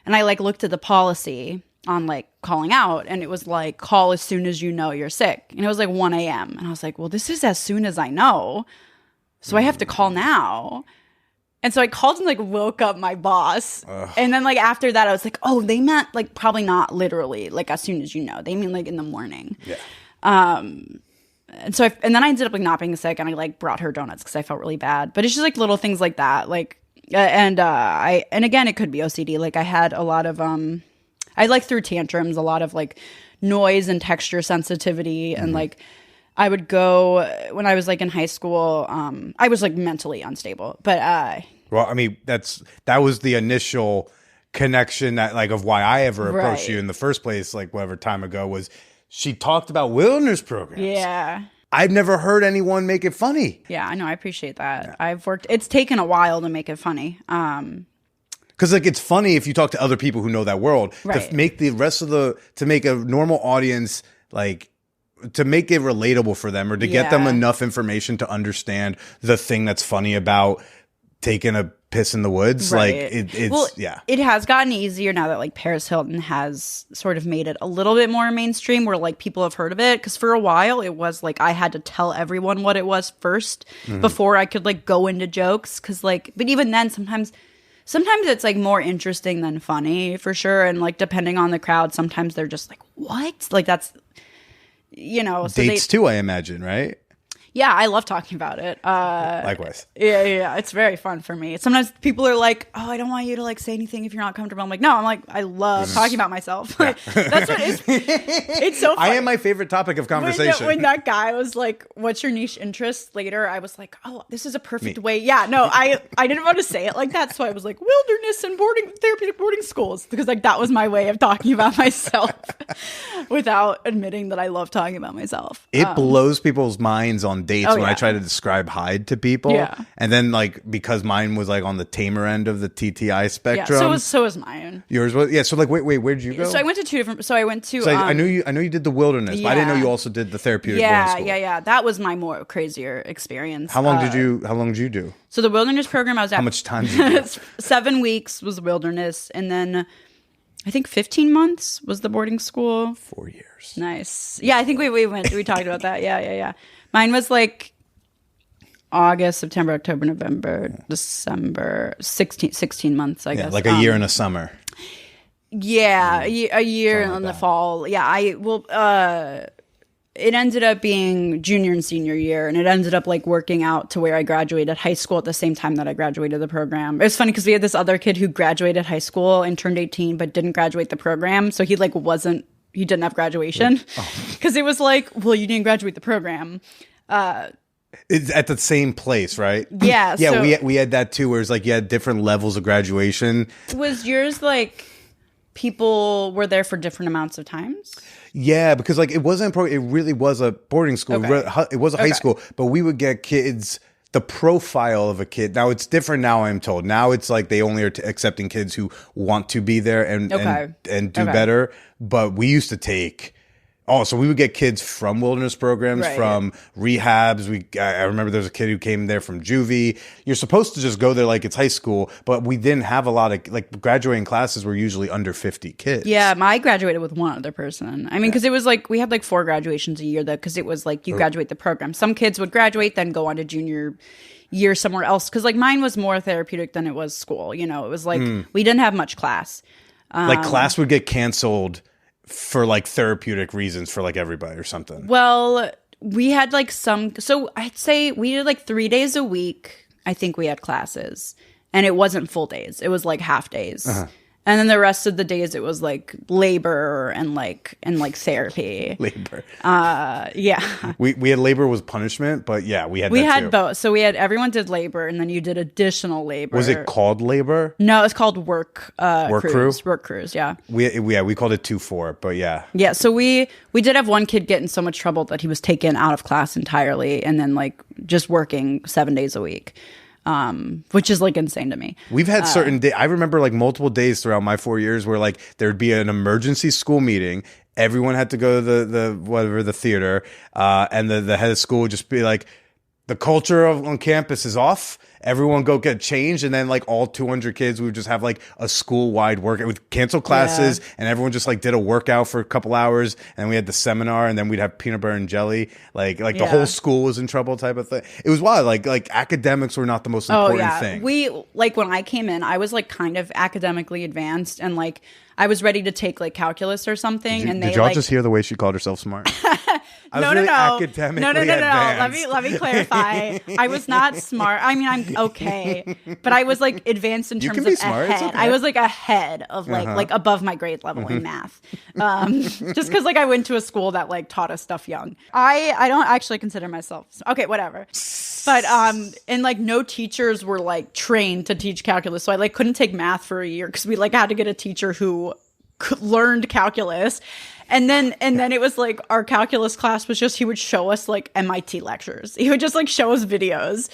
And I like looked at the policy on like calling out and it was like, call as soon as you know you're sick. And it was like 1 a.m. And I was like, well, this is as soon as I know. So I have to call now. And so I called and like woke up my boss. Ugh. And then like after that, I was like, oh, they meant like probably not literally like as soon as you know. They mean like in the morning. Yeah. And then I ended up like not being sick and I like brought her donuts because I felt really bad. But it's just like little things like that. Like, and again, it could be OCD. Like I had a lot of, I like threw tantrums, a lot of like noise and texture sensitivity. Mm-hmm. And like I would go when I was like in high school, I was like mentally unstable, but, well, I mean, that was the initial connection that like of why I ever approached you in the first place, like whatever time ago was she talked about wilderness programs. Yeah. I've never heard anyone make it funny. Yeah, I know. I appreciate that. Yeah. It's taken a while to make it funny. Because like it's funny if you talk to other people who know that world to make the rest of to make a normal audience like to make it relatable for them or to get them enough information to understand the thing that's funny about taking a piss in the woods. Right. Like it has gotten easier now that like Paris Hilton has sort of made it a little bit more mainstream where like people have heard of it. Because for a while it was like I had to tell everyone what it was first before I could like go into jokes. Because like, but even then sometimes it's like more interesting than funny for sure. And like depending on the crowd, sometimes they're just like, what? Like that's, so dates too, I imagine, right? Yeah, I love talking about it. Likewise. Yeah. It's very fun for me. Sometimes people are like, oh, I don't want you to like say anything if you're not comfortable. I'm like, no, I love talking about myself. Like, that's what it's so fun. I am my favorite topic of conversation. When that guy was like, what's your niche interest later? I was like, oh, this is a perfect way. Yeah, no, I didn't want to say it like that. So I was like wilderness and therapeutic boarding schools because like that was my way of talking about myself without admitting that I love talking about myself. It blows people's minds on dates Oh, when I yeah. try to describe Hyde to people. Yeah. And then like because mine was like on the tamer end of the TTI Yeah, spectrum. so was mine. Yours was so like wait, where'd you go? So I went to two different. So I went to. So I knew you did the wilderness, but I didn't know yeah. you also did the therapeutic Yeah, boarding school. yeah. That was my more crazier experience. How long did you do? So the wilderness program I was at. How much time did you do? 7 weeks was the wilderness, and then I think 15 months was the boarding school. 4 years. Nice. Yeah, I think we talked about that. Yeah. Mine was like August, September, October, November, December, 16 months, I guess. Like a year and a summer. Yeah, a year Something like in the that. fall. Yeah, it ended up being junior and senior year, and it ended up like working out to where I graduated high school at the same time that I graduated the program. It was funny because we had this other kid who graduated high school and turned 18 but didn't graduate the program, so he didn't have graduation because it was like, well, you didn't graduate the program. It's at the same place, right? Yeah, Yeah, so- we had that too, where it's like you had different levels of graduation. Was yours like people were there for different amounts of times? Yeah, because like it really was a boarding school. Okay. It was a high Okay. school, but we would get kids, the profile of a kid. Now it's different now, I'm told. Now it's like they only are accepting kids who want to be there and do Okay. better. But we used to take so we would get kids from wilderness programs, Right. from rehabs. I remember there was a kid who came there from juvie. You're supposed to just go there like it's high school, but we didn't have a lot of like graduating classes were usually under 50 kids. Yeah, I graduated with one other person. I mean, because it was like we had like 4 graduations a year, though, because it was like you graduate the program. Some kids would graduate, then go on to junior year somewhere else. Because like mine was more therapeutic than it was school. You know, it was like we didn't have much class. Like class would get canceled for like therapeutic reasons for like everybody or something. Well, we had like so I'd say we did like 3 days a week. I think we had classes, and it wasn't full days. It was like half days. And then the rest of the days it was like labor and like therapy. Labor. Yeah. We had labor was punishment, but yeah, we had We that had too. both. So everyone did labor, and then you did additional labor. Was it called labor? No, it's called work crew? Work crews, yeah. We called it 2-4, but yeah. Yeah, so we did have one kid get in so much trouble that he was taken out of class entirely and then like just working 7 days a week. Which is like insane to me. We've had certain days. I remember like multiple days throughout my 4 years where like there'd be an emergency school meeting. Everyone had to go to the theater, and the head of school would just be like, the culture on campus is off. Everyone go get changed, and then like all 200 kids, we would just have like a school-wide workout. We'd cancel classes, and everyone just like did a workout for a couple hours, and then we had the seminar, and then we'd have peanut butter and jelly. Like the whole school was in trouble type of thing. It was wild. Like academics were not the most important thing. We like when I came in, I was like kind of academically advanced, and like I was ready to take like calculus or something. Did y'all just hear the way she called herself smart? No. Academically No. advanced. Let me clarify. I was not smart. I mean, I'm okay, but I was like advanced in You terms can be of smart. It's ahead. okay. I was like ahead of like above my grade level in math. Just because like I went to a school that like taught us stuff young. I don't actually consider myself okay. Whatever. But and like no teachers were like trained to teach calculus, so I like couldn't take math for a year because we like had to get a teacher who learned calculus. And then it was like our calculus class was just he would show us like MIT lectures. He would just like show us videos.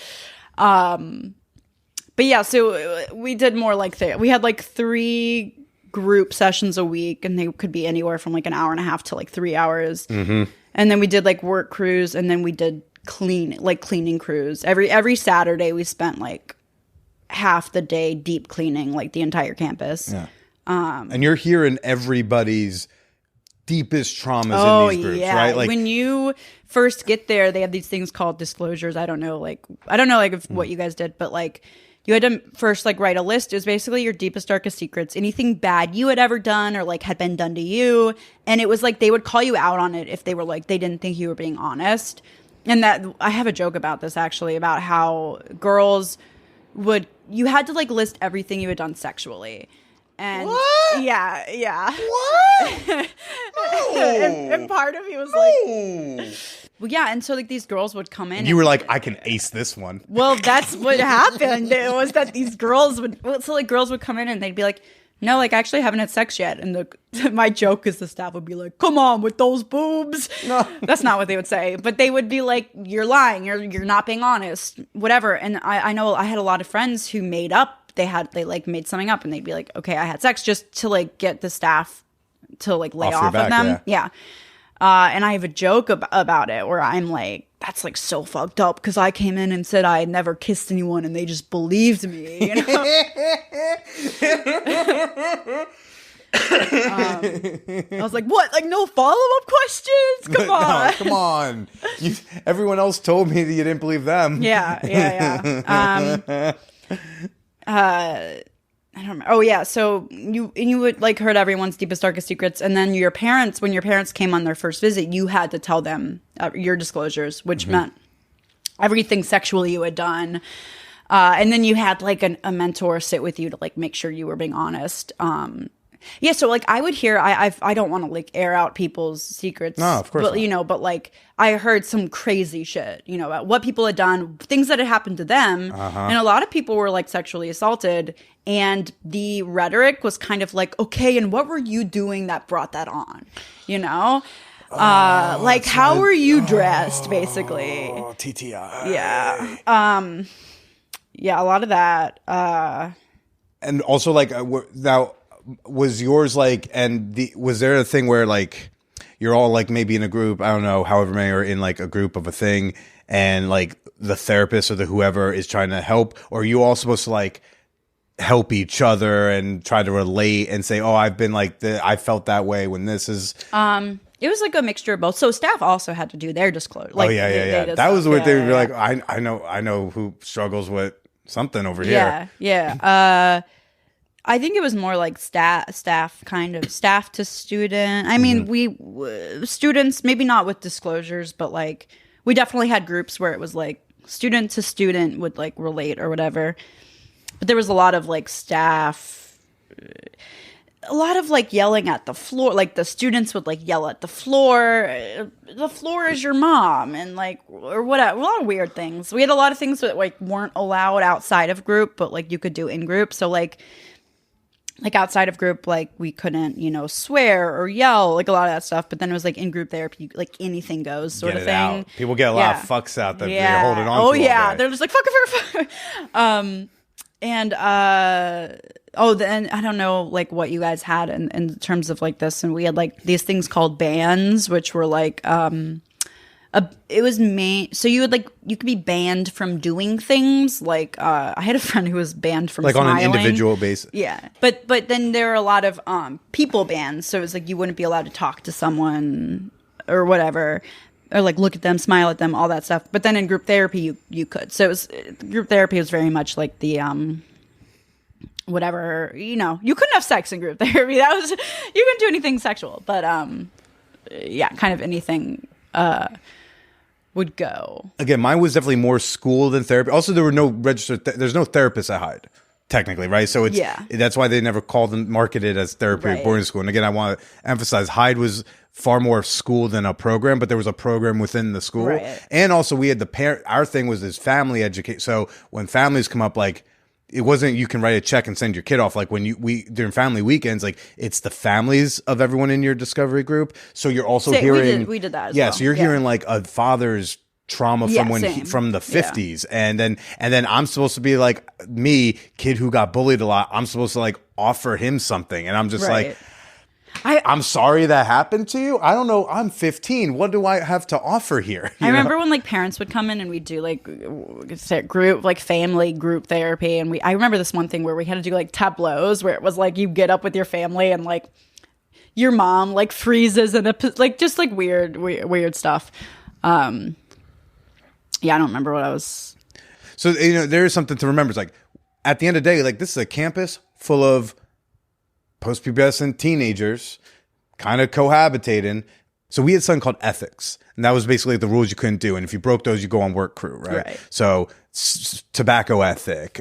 But yeah, so we did more like we had like 3 group sessions a week, and they could be anywhere from like an hour and a half to like 3 hours. And then we did like work crews, and then we did cleaning crews. Every Saturday we spent like half the day deep cleaning like the entire campus. Yeah. And you're hearing everybody's deepest traumas in these groups, right? Like when you first get there, they have these things called disclosures. I don't know if what you guys did, but like you had to first like write a list. It was basically your deepest, darkest secrets, anything bad you had ever done or like had been done to you. And it was like they would call you out on it if they were like they didn't think you were being honest. And that I have a joke about this actually, about how girls you had to like list everything you had done sexually. And what? Yeah. What? and part of me was like, well, yeah. And so like these girls would come in. And you were like, I can ace this one. Well, that's what happened. It was that these girls would come in and they'd be like, No, like I actually haven't had sex yet. And my joke is the staff would be like, come on with those boobs. No. That's not what they would say. But they would be like, you're lying. You're not being honest. Whatever. And I know I had a lot of friends who made up. They like made something up and they'd be like, okay, I had sex just to like get the staff to like lay off of them. Yeah. And I have a joke about it where I'm like, that's like so fucked up because I came in and said I had never kissed anyone and they just believed me. You know? I was like, what? Like no follow-up questions? Come on. No, come on. Everyone else told me that you didn't believe them. Yeah. I don't remember. Oh yeah, so you would like heard everyone's deepest darkest secrets, and then when your parents came on their first visit, you had to tell them your disclosures, which meant everything sexual you had done, and then you had like a mentor sit with you to like make sure you were being honest. Yeah, so like I would hear, I don't want to like air out people's secrets. No, of course but not. But like I heard some crazy shit, about what people had done, things that had happened to them, and a lot of people were like sexually assaulted, and the rhetoric was kind of like, okay, and what were you doing that brought that on, like how were you dressed, basically? TTI. Yeah, yeah, a lot of that. And also like now. Was yours like, was there a thing where like you're all like maybe in a group, I don't know, however many are in like a group of a thing, and like the therapist or the whoever is trying to help, or are you all supposed to like help each other and try to relate and say, oh, I've been like I felt that way when this is it was like a mixture of both. So staff also had to do their disclosure. Like, yeah. That was what they would be like, I know who struggles with something over here. Yeah. I think it was more like staff to student. I mean, students, maybe not with disclosures, but like we definitely had groups where it was like student to student would like relate or whatever. But there was a lot of like staff, a lot of like yelling at the floor. Like the students would like yell at the floor. The floor is your mom, and like or whatever. A lot of weird things. We had a lot of things that like weren't allowed outside of group, but like you could do in group. So like outside of group, like we couldn't, swear or yell, like a lot of that stuff. But then it was like in group therapy, like anything goes sort of thing. Out. People get a lot of fucks out that they're holding on to. Oh yeah, they're just like fuck. Then I don't know like what you guys had in terms of like this, and we had like these things called bans, which were like it was so you could be banned from doing things like I had a friend who was banned from like smiling. On an individual basis. Yeah, but then there are a lot of people bans, so it was like you wouldn't be allowed to talk to someone or whatever, or like look at them, smile at them, all that stuff. But then in group therapy you could. So it was group therapy was very much like the whatever, you couldn't have sex in group therapy. That was, you couldn't do anything sexual, but yeah, kind of anything would go. Again, mine was definitely more school than therapy. Also, there were no registered. There's no therapists at Hyde, technically, right? So it's that's why they never called them marketed as therapeutic boarding school. And again, I want to emphasize Hyde was far more school than a program, but there was a program within the school, and also we had the parent. Our thing was this family education. So when families come up, like. It wasn't you can write a check and send your kid off. Like when we during family weekends, like it's the families of everyone in your discovery group. So you're also hearing we did that as well. So you're hearing like a father's trauma from from the 50s, and then I'm supposed to be like me, kid who got bullied a lot. I'm supposed to like offer him something, and I'm just like. I'm sorry that happened to you. I don't know. I'm 15. What do I have to offer here? I remember when like parents would come in and we'd do like group, like family group therapy. And I remember this one thing where we had to do like tableaus where it was like you get up with your family and like your mom like freezes and like just like weird stuff. Yeah, I don't remember what I was. So, there is something to remember. It's like at the end of the day, like this is a campus full of post-pubescent teenagers kind of cohabitating. So we had something called ethics, and that was basically the rules you couldn't do. And if you broke those, you go on work crew, right? So tobacco ethic,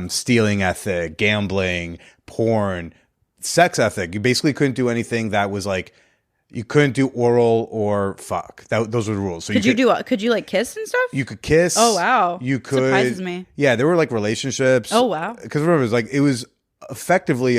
stealing ethic, gambling, porn, sex ethic. You basically couldn't do anything that was like, you couldn't do oral or fuck. Those were the rules. So could you like kiss and stuff? You could kiss. Oh, wow. You could. Surprises me. Yeah, there were like relationships. Oh, wow. Because remember, it was effectively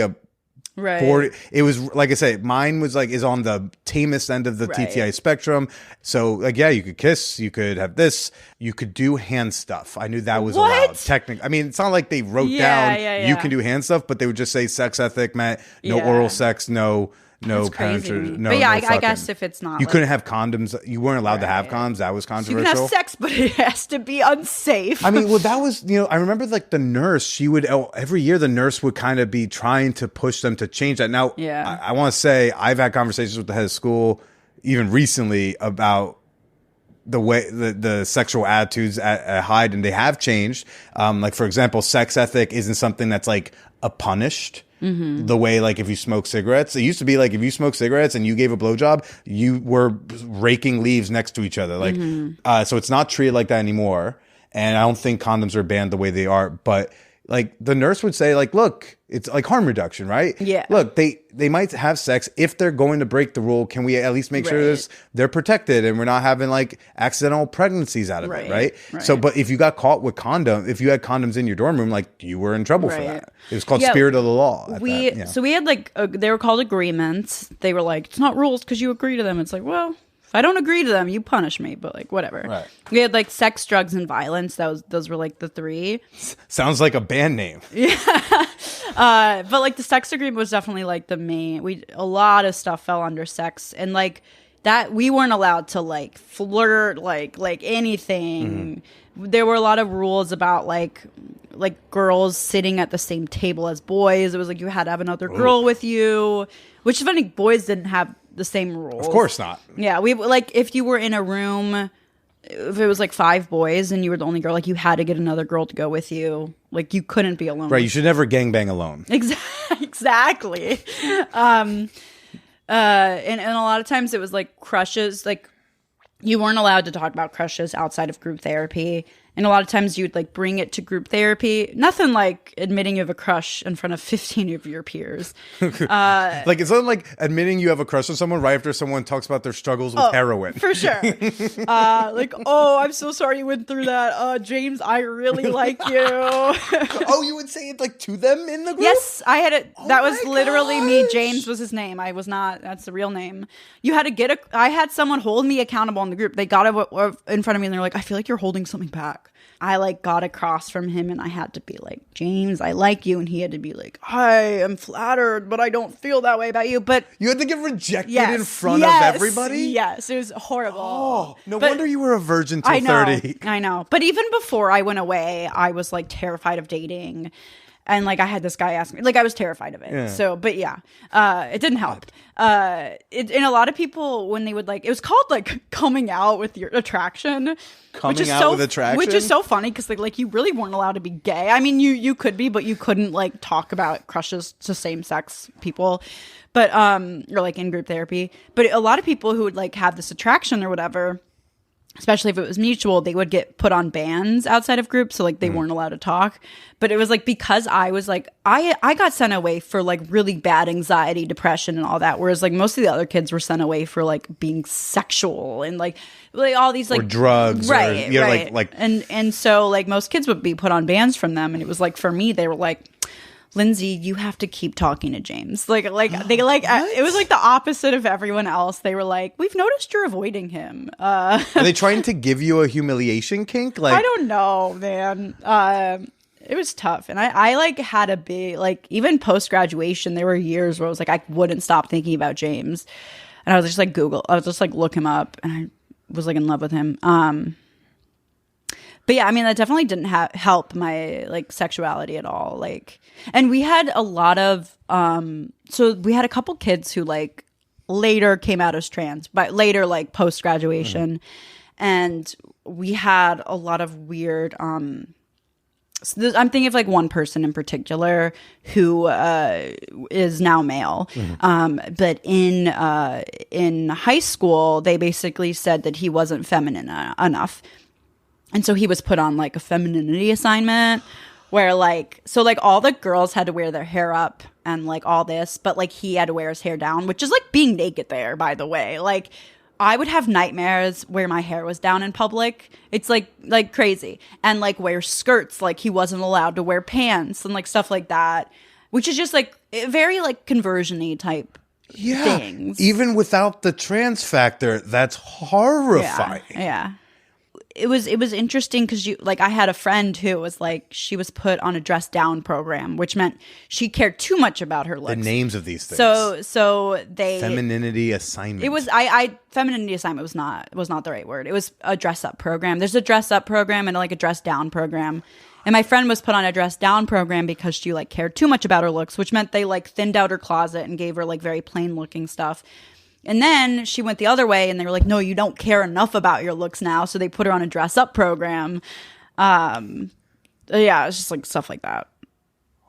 Right. It was, like I say, mine was like, is on the tamest end of the Right. TTI spectrum. So like, yeah, you could kiss, you could have this, you could do hand stuff. I knew that was What? allowed. Technically, I mean, it's not like they wrote down you can do hand stuff, but they would just say sex ethic meant no oral sex, no That's crazy to me. penetration, no. But yeah, no I guess fucking. if it's not, You like, couldn't have condoms. You weren't allowed to have condoms. That was you can controversial. have sex, but it has to be unsafe. I mean, well, that was, I remember like the nurse, she would, every year the nurse would kind of be trying to push them to change that. Now, I want to say I've had conversations with the head of school even recently about the way the sexual attitudes at Hyde, and they have changed. Like, for example, sex ethic isn't something that's like a punished. Mm-hmm. The way, like, if you smoke cigarettes, it used to be like if you smoke cigarettes and you gave a blowjob, you were raking leaves next to each other. Like, so it's not treated like that anymore. And I don't think condoms are banned the way they are. But like the nurse would say, like, look, it's like harm reduction, right? Yeah. Look, they might have sex. If they're going to break the rule, can we at least make sure they're protected and we're not having like accidental pregnancies out of it, right? So, but if you got caught with if you had condoms in your dorm room, like you were in trouble for that. It was called spirit of the law. So we had like, they were called agreements. They were like, it's not rules because you agree to them. It's like, well, if I don't agree to them, you punish me, but like whatever. Right. We had like sex, drugs, and violence. Those were like the three. Sounds like a band name. But like the sex agreement was definitely like the main. A lot of stuff fell under sex, and like that we weren't allowed to like flirt, like anything. Mm-hmm. There were a lot of rules about like girls sitting at the same table as boys. It was like you had to have another girl with you, which is funny. Boys didn't have the same rules. Of course not. Yeah, we like if you were in a room, if it was like 5 boys and you were the only girl, like you had to get another girl to go with you. Like you couldn't be alone. Right, you should never gangbang alone. Exactly. And a lot of times it was like crushes. Like you weren't allowed to talk about crushes outside of group therapy. And a lot of times you'd like bring it to group therapy. Nothing like admitting you have a crush in front of 15 of your peers. Like it's not like admitting you have a crush on someone right after someone talks about their struggles with heroin. For sure. Like, oh, I'm so sorry you went through that. James, I really like you. Oh, you would say it like to them in the group? Yes, I had it. That was literally me. James was his name. I was not. That's the real name. You had to I had someone hold me accountable in the group. They got it in front of me and they're like, I feel like you're holding something back. I like got across from him and I had to be like, James, I like you. And he had to be like, I am flattered, but I don't feel that way about you. But you had to get rejected in front of everybody? Yes, it was horrible. Oh, no wonder you were a virgin till 30. I know. But even before I went away, I was like terrified of dating. And like I had this guy ask me, like I was terrified of it. Yeah. So, but yeah, it didn't help. And a lot of people when they would like, it was called like coming out with your attraction. Coming out with attraction? Which is so funny because like you really weren't allowed to be gay. I mean, you could be, but you couldn't like talk about crushes to same sex people. But, or like in group therapy. But a lot of people who would like have this attraction or whatever, especially if it was mutual, they would get put on bans outside of groups. So like they weren't allowed to talk. But it was like because I was like, I got sent away for like really bad anxiety, depression and all that. Whereas like most of the other kids were sent away for like being sexual and like all these like or drugs. Right. Or, right. Like and so like most kids would be put on bans from them. And it was like for me, they were like, Lindsay, you have to keep talking to James. Like they like it was like the opposite of everyone else. They were like, we've noticed you're avoiding him. Are they trying to give you a humiliation kink? Like I don't know, man. It was tough, and I like had a big like even post graduation. There were years where I was like I wouldn't stop thinking about James, and I was just like I was just like look him up, and I was like in love with him. But yeah, I mean, that definitely didn't help my like sexuality at all. Like, and we had a lot of, so we had a couple kids who like later came out as trans, but later like post graduation, and we had a lot of weird. So I'm thinking of like one person in particular who is now male, but in high school they basically said that he wasn't feminine enough. And so he was put on like a femininity assignment where like, so like all the girls had to wear their hair up and like all this, but like he had to wear his hair down, which is like being naked there, by the way. Like I would have nightmares where my hair was down in public. It's like crazy. And like wear skirts, like he wasn't allowed to wear pants and like stuff like that. which is just like very like conversion-y type things. Even without the trans factor, that's horrifying. Yeah. It was interesting because I had a friend who was like, she was put on a dress down program, which meant she cared too much about her looks. The names of these things. So they femininity assignment. It was femininity assignment was not the right word. It was a dress up program. There's a dress up program and like a dress down program. And my friend was put on a dress down program because she like cared too much about her looks, which meant they like thinned out her closet and gave her like very plain looking stuff. And then she went the other way and they were like, no, you don't care enough about your looks now. So they put her on a dress up program. Yeah, it's just like stuff like that.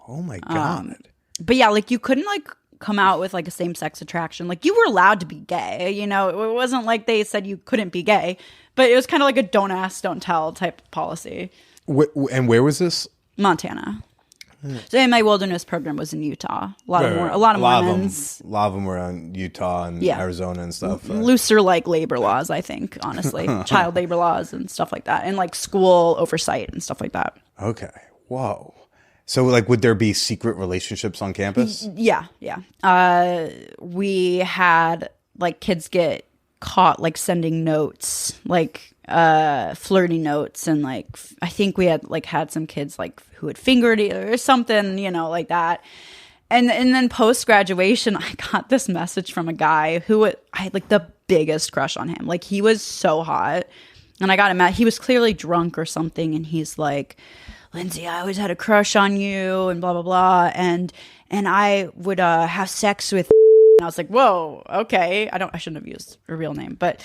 Oh my God. But yeah, like you couldn't like come out with like a same sex attraction. Like you were allowed to be gay, you know, it wasn't like they said you couldn't be gay, but it was kind of like a don't ask, don't tell type of policy. And where was this? Montana. So my wilderness program was in Utah. A lot of Mormons. A lot of them were in Utah and Arizona and stuff. Looser like labor laws, I think, honestly. Child labor laws and stuff like that. And like school oversight and stuff like that. Okay. Whoa. So like would there be secret relationships on campus? Yeah. We had like kids get caught like sending notes, like flirty notes, and like I think we had some kids like who had fingered it or something, you know, like that. And then post graduation, I got this message from a guy who I had like the biggest crush on him. Like he was so hot, and I got him he was clearly drunk or something, and he's like, Lindsay, I always had a crush on you, and blah blah blah, and I would have sex with. And I was like, whoa, okay. I shouldn't have used a real name, but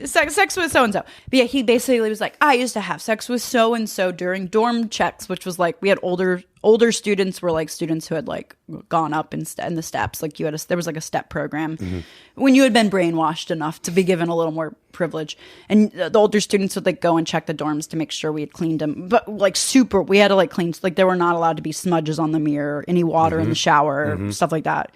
sex with so-and-so. But yeah, he basically was like, I used to have sex with so-and-so during dorm checks, which was like, we had older students were like students who had like gone up in the steps. Like there was like a step program when you had been brainwashed enough to be given a little more privilege. And the older students would like go and check the dorms to make sure we had cleaned them. But like we had to like clean, like there were not allowed to be smudges on the mirror, any water in the shower, stuff like that.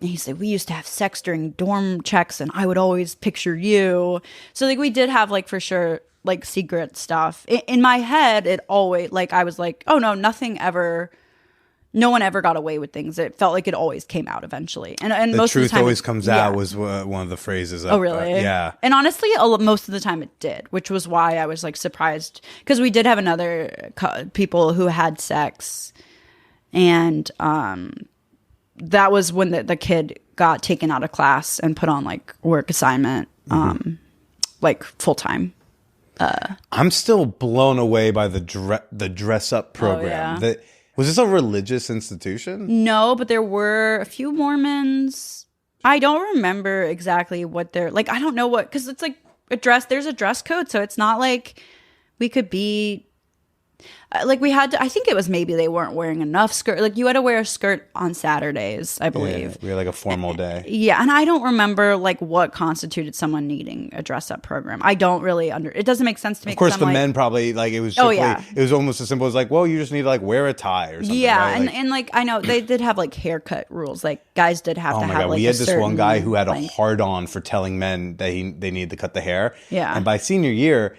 He said, we used to have sex during dorm checks and I would always picture you. So like we did have like for sure like secret stuff in my head. It always like, I was like, oh no, no one ever got away with things. It felt like it always came out eventually. And the most truth of the time always comes out was one of the phrases. Oh really? Yeah. And honestly, most of the time it did, which was why I was like surprised, because we did have another people who had sex, and that was when the kid got taken out of class and put on like work assignment, like full time. I'm still blown away by the dress up program. Oh, yeah. Was this a religious institution? No, but there were a few Mormons. I don't remember exactly what they're like. I don't know what, because it's like there's a dress code, so it's not like we could be. Like we had to, I think it was maybe they weren't wearing enough skirt. Like you had to wear a skirt on Saturdays, I believe. Yeah, we had like a formal day. Yeah, and I don't remember like what constituted someone needing a dress up program. I don't really it doesn't make sense to me. Of course, the men probably like it was. Simply, it was almost as simple as like, well, you just need to like wear a tie or something. Yeah, right? and like I know they did have like haircut rules. Like guys did have to have. Like, we had this one guy who had a hard on for telling men that they needed to cut the hair. Yeah, and by senior year,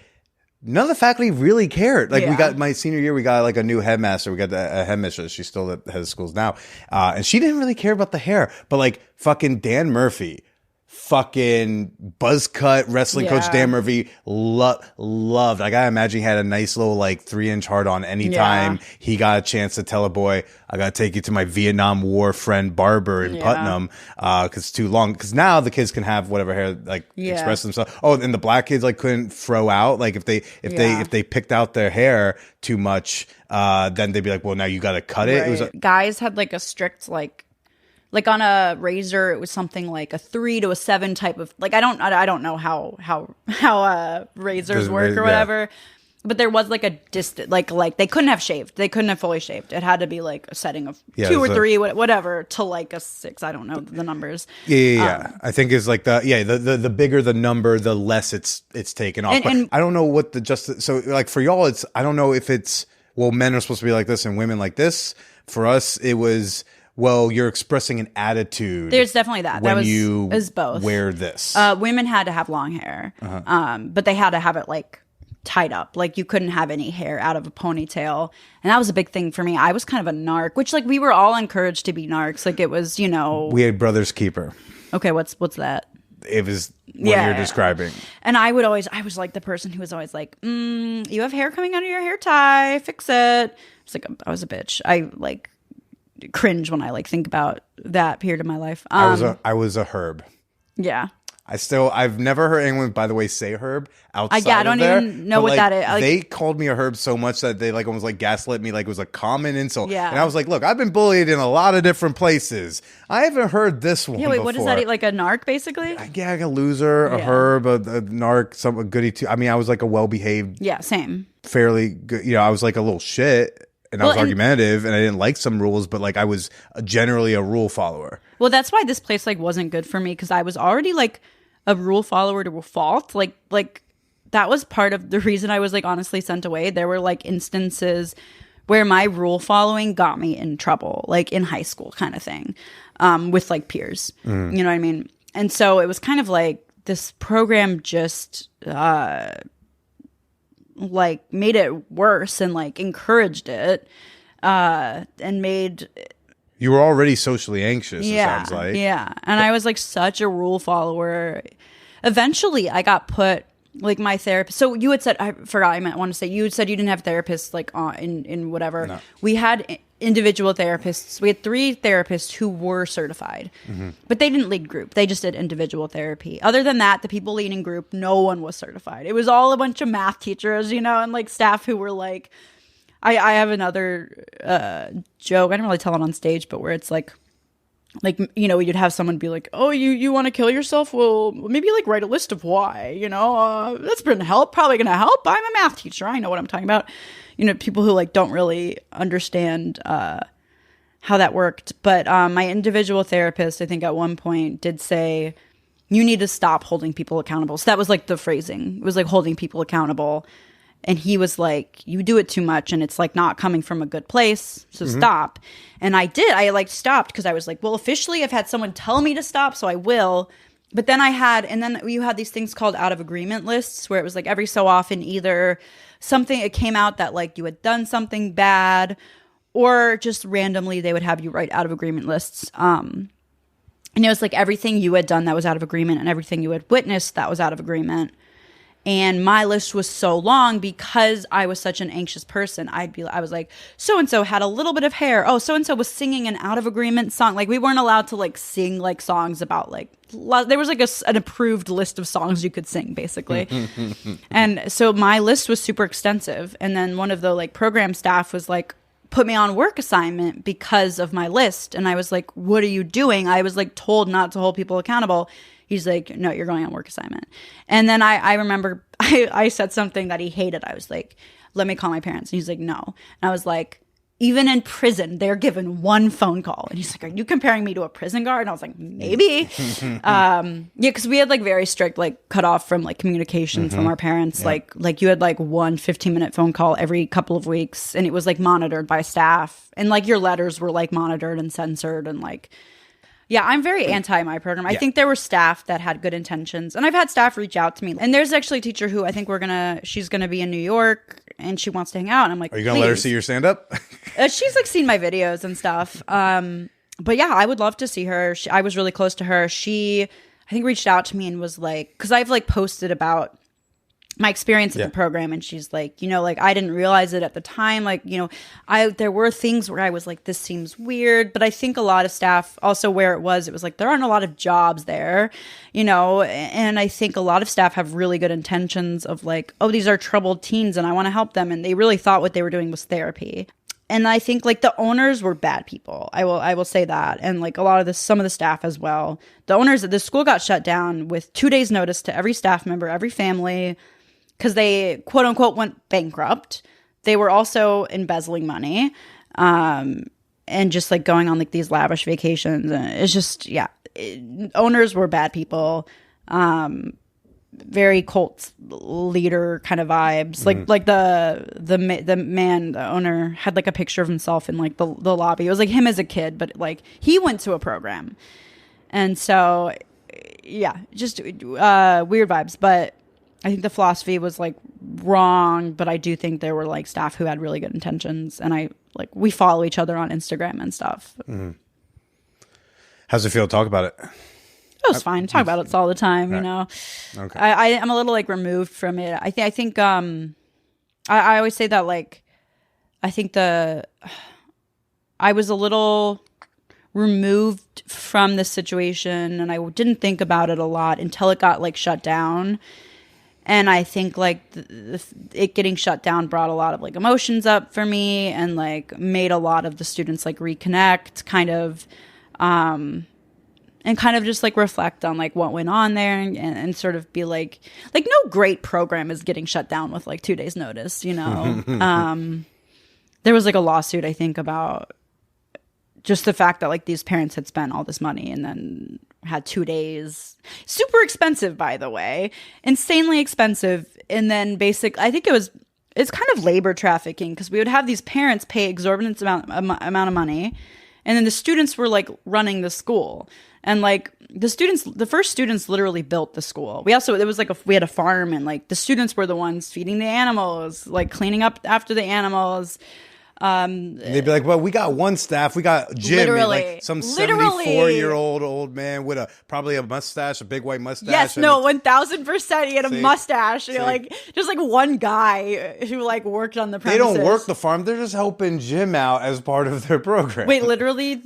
none of the faculty really cared. Like we got my senior year, we got like a new headmaster. We got a headmistress. She's still at the head of schools now. And she didn't really care about the hair, but like fucking Dan Murphy, fucking buzz cut wrestling coach Dan Murphy loved. I gotta imagine he had a nice little like 3-inch hard on anytime he got a chance to tell a boy, I gotta take you to my Vietnam War friend barber in Putnam, cause it's too long. Cause now the kids can have whatever hair, like express themselves. Oh, and the black kids like couldn't throw out. Like if they picked out their hair too much, then they'd be like, well, now you gotta cut it. It was guys had like a strict like on a razor, it was something like a 3 to a 7 type of like I don't know how razors work or whatever, but there was like a distant like they couldn't have shaved, they couldn't have fully shaved. It had to be like a setting of 2 or 3, whatever, to like a 6. I don't know the numbers. Yeah. I think it's like the bigger the number, the less it's taken off. And I don't know what so like for y'all, I don't know if it's men are supposed to be like this and women like this. For us, it was. Well, you're expressing an attitude. There's definitely that. When it was both. Wear this. Women had to have long hair, but they had to have it like tied up. Like you couldn't have any hair out of a ponytail. And that was a big thing for me. I was kind of a narc, which like we were all encouraged to be narcs. Like it was, you know. We had brother's keeper. Okay, what's that? It was what you're describing. And I was like the person who was always like, you have hair coming out of your hair tie, fix it. It's like, I was a bitch. I like cringe when I like think about that period of my life. I was a herb. Yeah. I've never heard anyone, by the way, say herb outside I don't of there, even know but, what like, that is. Like, they called me a herb so much that they like almost like gaslit me like it was a common insult. Yeah. And I was like, look, I've been bullied in a lot of different places. I haven't heard this one before. what is that? Like a narc, basically? Yeah, like a loser, a herb, a narc, a goody two. I mean, I was like a well-behaved. Yeah, same. Fairly good. You know, I was like a little shit. And I was argumentative, and I didn't like some rules, but like I was generally a rule follower. Well, that's why this place like wasn't good for me because I was already like a rule follower to a fault. Like that was part of the reason I was like honestly sent away. There were like instances where my rule following got me in trouble, like in high school kind of thing, with like peers. You know what I mean? And so it was kind of like this program just like made it worse and like encouraged it and made you were already socially anxious, it sounds like. Yeah. And I was like such a rule follower. Eventually I got put like my therapist. So you had said, I forgot, I wanted to say, you had said you didn't have therapists like in whatever. No. We had individual therapists. We had 3 therapists who were certified, but they didn't lead group. They just did individual therapy. Other than that, the people leading group, no one was certified. It was all a bunch of math teachers, you know, and like staff who were like, I have another joke. I didn't really tell it on stage, but where it's like, you know, you'd have someone be like, oh, you want to kill yourself? Well, maybe like write a list of why, you know, that's probably going to help. I'm a math teacher. I know what I'm talking about. You know, people who like don't really understand how that worked. But my individual therapist, I think at one point did say, you need to stop holding people accountable. So that was like the phrasing. It was like holding people accountable. And he was like, you do it too much and it's like not coming from a good place. So stop. And I did. I like stopped because I was like, well, officially I've had someone tell me to stop, so I will. But then and then you had these things called out of agreement lists where it was like every so often either it came out that like you had done something bad or just randomly they would have you write out of agreement lists. And it was like everything you had done that was out of agreement and everything you had witnessed that was out of agreement. And my list was so long because I was such an anxious person. I was like, so-and-so had a little bit of hair. Oh, so-and-so was singing an out of agreement song. Like we weren't allowed to like sing like songs about like, there was like an approved list of songs you could sing basically. And so my list was super extensive. And then one of the like program staff was like, put me on work assignment because of my list. And I was like, what are you doing? I was like told not to hold people accountable. He's like, no, you're going on work assignment. And then I remember I said something that he hated. I was like, let me call my parents. And he's like, no. And I was like, even in prison, they're given one phone call. And he's like, are you comparing me to a prison guard? And I was like, maybe. Yeah, because we had like very strict, like cut off from like communication from our parents. Yeah. Like you had like one 15-minute phone call every couple of weeks. And it was like monitored by staff. And like your letters were like monitored and censored and like... Yeah, I'm very anti my program. I think there were staff that had good intentions. And I've had staff reach out to me. And there's actually a teacher who I think she's going to be in New York and she wants to hang out. And I'm like, are you going to let her see your stand-up? She's like seen my videos and stuff. But yeah, I would love to see her. I was really close to her. She, I think, reached out to me and was like, because I've like posted about my experience at the program, and she's like, you know, like I didn't realize it at the time, like, you know, there were things where I was like, this seems weird, but I think a lot of staff also where it was like there aren't a lot of jobs there, you know, and I think a lot of staff have really good intentions of like, oh, these are troubled teens and I want to help them, and they really thought what they were doing was therapy. And I think like the owners were bad people. I will say that. And like a lot of some of the staff as well. The owners of the school got shut down with 2 days notice to every staff member, every family, because they, quote unquote, went bankrupt. They were also embezzling money and just like going on like these lavish vacations. It's just, yeah, owners were bad people. Very cult leader kind of vibes. Like the man, the owner, had like a picture of himself in like the lobby. It was like him as a kid, but like he went to a program. And so, yeah, just weird vibes. But I think the philosophy was like wrong, but I do think there were like staff who had really good intentions, and we follow each other on Instagram and stuff. How's it feel to talk about it? It was fine. Talk about it all the time, you know. Okay. I'm a little like removed from it. I think I always say that like I think I was a little removed from the situation, and I didn't think about it a lot until it got like shut down. And I think like it getting shut down brought a lot of like emotions up for me, and like made a lot of the students like reconnect, kind of and kind of just like reflect on like what went on there, and sort of be like no great program is getting shut down with like 2 days notice, you know. There was like a lawsuit, I think, about just the fact that like these parents had spent all this money and then had 2 days, super expensive, by the way, insanely expensive. And then I think it's kind of labor trafficking, because we would have these parents pay exorbitant amount of money, and then the students were like running the school. And like the first students literally built the school. We had a farm, and like the students were the ones feeding the animals, like cleaning up after the animals. They'd be like, well, we got one staff. We got Jim, like some 74-year-old old man with probably a mustache, a big white mustache. Yes, no, 1000%. He had a mustache. Like just like one guy who like worked on the premises. They don't work the farm. They're just helping Jim out as part of their program. Wait, literally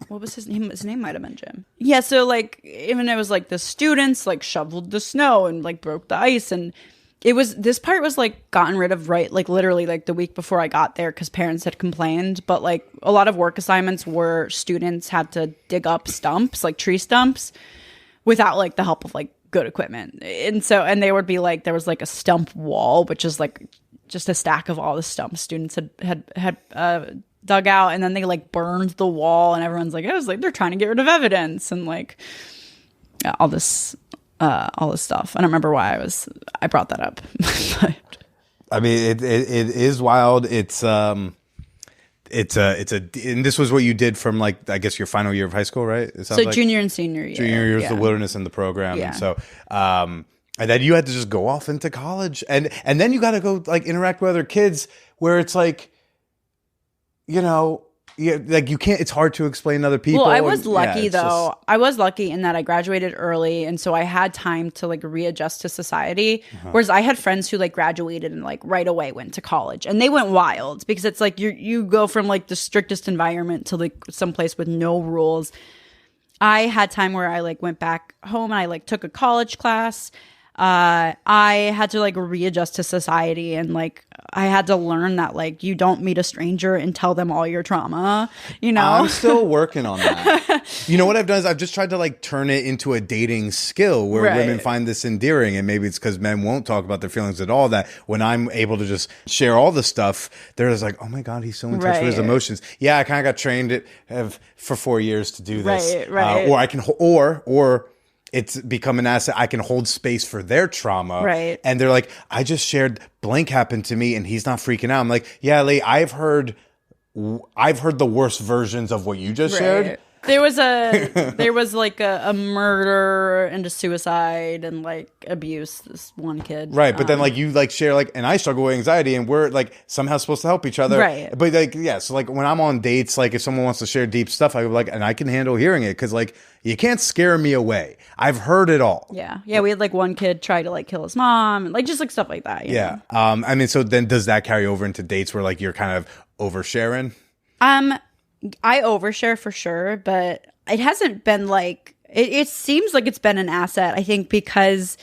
what was his name? His name might have been Jim. Yeah, so like even it was like the students like shoveled the snow and like broke the ice, and this part was like gotten rid of literally like the week before I got there, because parents had complained. But like a lot of work assignments were students had to dig up stumps, like tree stumps, without like the help of like good equipment. And they would be like, there was like a stump wall, which is like just a stack of all the stumps students had dug out, and then they like burned the wall, and everyone's like, it was like they're trying to get rid of evidence, and like all this stuff. I don't remember why I brought that up. But I mean, it is wild. It's and this was what you did from like, I guess your final year of high school, right? It sounds so like junior and senior year. Junior year is the wilderness in the program, Yeah. and so and then you had to just go off into college, and then you got to go like interact with other kids, where it's like, you know. Yeah, like you can't. It's hard to explain to other people. Well, I was lucky though. Just... I was lucky in that I graduated early, and so I had time to like readjust to society. Whereas I had friends who like graduated and like right away went to college, and they went wild, because it's like you go from like the strictest environment to like someplace with no rules. I had time where I like went back home and I like took a college class. I had to like readjust to society, and like I had to learn that like you don't meet a stranger and tell them all your trauma, you know. I'm still working on that. You know what I've done is I've just tried to like turn it into a dating skill where women find this endearing, and maybe it's because men won't talk about their feelings at all, that when I'm able to just share all the stuff, they're just like, oh my God, he's so in touch with his emotions. Yeah, I kind of got trained for 4 years to do this. Or I can, or it's become an asset. I can hold space for their trauma. Right. And they're like, I just shared blank happened to me and he's not freaking out. I'm like, yeah, Lee, I've heard the worst versions of what you just shared. There was like a murder and a suicide and like abuse, this one kid. Right. But then like you like share like, and I struggle with anxiety, and we're like somehow supposed to help each other. Right. But like, yeah. So like when I'm on dates, like if someone wants to share deep stuff, I go like, and I can handle hearing it. Cause like you can't scare me away. I've heard it all. Yeah. Yeah. We had like one kid try to like kill his mom and like just like stuff like that. You know? I mean, so then does that carry over into dates where like you're kind of oversharing? I overshare for sure, but it hasn't been like, it seems like it's been an asset, I think, because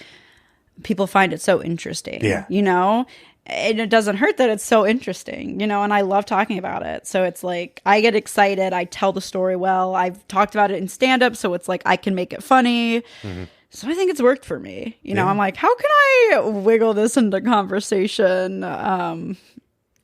people find it so interesting, you know, and it doesn't hurt that it's so interesting, you know, and I love talking about it. So it's like, I get excited. I tell the story well. I've talked about it in stand-up, so it's like, I can make it funny. Mm-hmm. So I think it's worked for me. You know, I'm like, how can I wiggle this into conversation?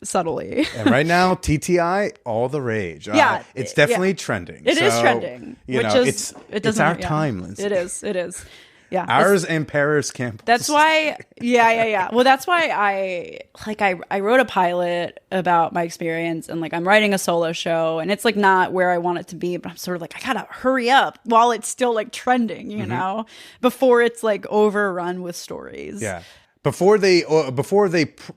Subtly. And right now, TTI, all the rage. Yeah. It's definitely trending. It is trending. You know, it's our time, Lindsay. It is. Yeah. Ours and Paris campus. That's why, Well, that's why I wrote a pilot about my experience, and like I'm writing a solo show, and it's like not where I want it to be, but I'm sort of like, I gotta hurry up while it's still like trending, you know, before it's like overrun with stories. Yeah. Before they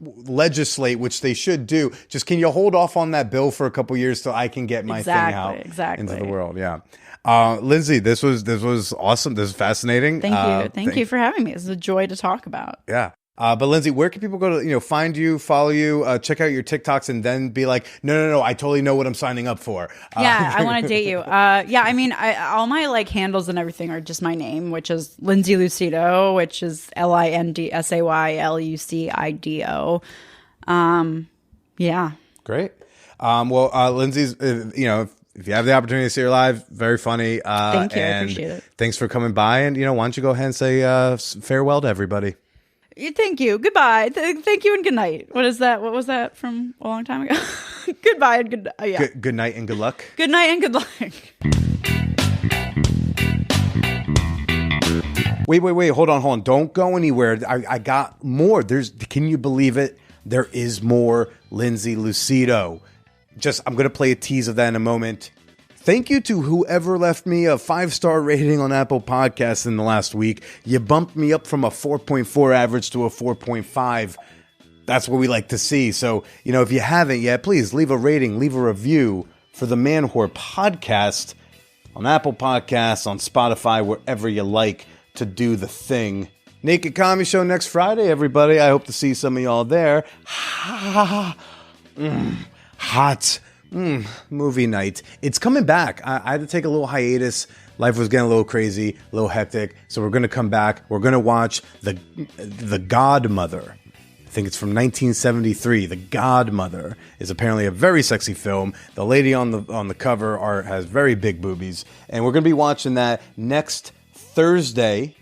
legislate, which they should do, just can you hold off on that bill for a couple years till I can get my thing out into the world? Yeah. Lindsay, this was awesome. This is fascinating. Thank you for having me. It's a joy to talk about. Yeah. But Lindsay, where can people go to, find you, follow you, check out your TikToks, and then be like, no, I totally know what I'm signing up for. Yeah, I want to date you. I mean, all my like handles and everything are just my name, which is Lindsay Lucido, which is LindsayLucido. Yeah. Great. Well, Lindsay's, if you have the opportunity to see her live, very funny. Thank you. I appreciate it. Thanks for coming by. And, why don't you go ahead and say farewell to everybody? Thank you. Goodbye. Thank you and good night. What is that? What was that from a long time ago? Goodbye and good. Yeah. Good night and good luck. Good night and good luck. Wait. Hold on. Don't go anywhere. I got more. Can you believe it? There is more Lindsay Lucido. I'm going to play a tease of that in a moment. Thank you to whoever left me a 5-star rating on Apple Podcasts in the last week. You bumped me up from a 4.4 average to a 4.5. That's what we like to see. So, if you haven't yet, please leave a rating, leave a review for the Man Whore Podcast on Apple Podcasts, on Spotify, wherever you like to do the thing. Naked Comedy Show next Friday, everybody. I hope to see some of y'all there. Hot. Movie night. It's coming back. I had to take a little hiatus. Life was getting a little crazy, a little hectic. So we're going to come back. We're going to watch The Godmother. I think it's from 1973. The Godmother is apparently a very sexy film. The lady on the cover has very big boobies. And we're going to be watching that next Thursday,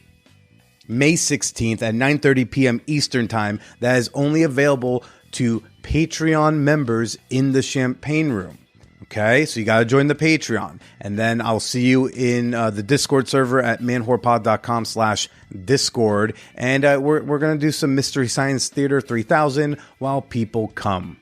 May 16th at 9:30 p.m. Eastern Time. That is only available to Patreon members in the Champagne Room. Okay, so you got to join the Patreon. And then I'll see you in the Discord server at manwhorepod.com/Discord. And we're going to do some Mystery Science Theater 3000 while people come.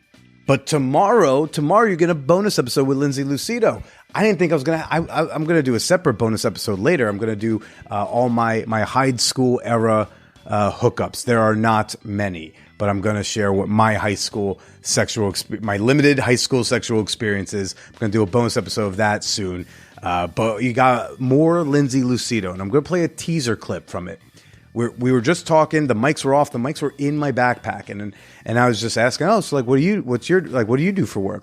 But tomorrow you're getting a bonus episode with Lindsay Lucido. I didn't think I was going to... I'm going to do a separate bonus episode later. I'm going to do all my high school era hookups. There are not many. But I'm going to share what my my limited high school sexual experiences. I'm going to do a bonus episode of that soon. But you got more Lindsay Lucido, and I'm going to play a teaser clip from it. We were just talking. The mics were off. The mics were in my backpack, and I was just asking, so like, what do you do for work?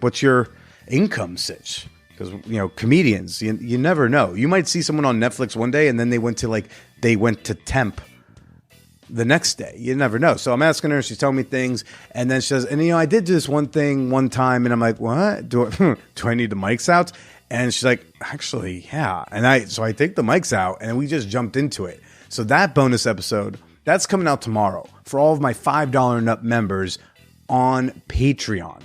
What's your income sitch? Because comedians, you never know. You might see someone on Netflix one day, and then they went to temp the next day. You never know. So I'm asking her, she's telling me things, and then she says, and I did this one thing one time, and I'm like, what? Do I need the mics out? And she's like, actually, yeah. And I take the mics out, and we just jumped into it. So that bonus episode, that's coming out tomorrow for all of my $5 and up members on Patreon.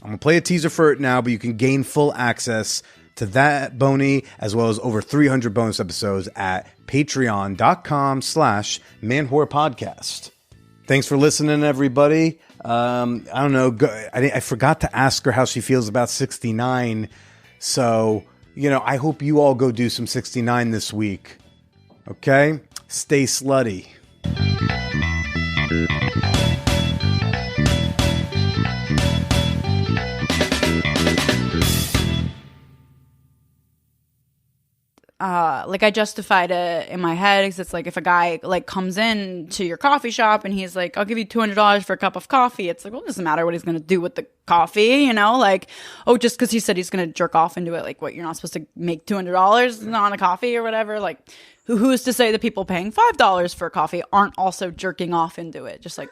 I'm going to play a teaser for it now, but you can gain full access to that Boney, as well as over 300 bonus episodes at patreon.com/manwhorepodcast. Thanks for listening, everybody. I don't know. I forgot to ask her how she feels about 69. So, I hope you all go do some 69 this week. Okay? Stay slutty. I justified it in my head because it's like if a guy comes in to your coffee shop and he's like, I'll give you $200 for a cup of coffee. It's like, well, it doesn't matter what he's going to do with the coffee, just because he said he's going to jerk off into it. Like, what, you're not supposed to make $200 on a coffee or whatever? Like, who's to say that people paying $5 for a coffee aren't also jerking off into it? Just like,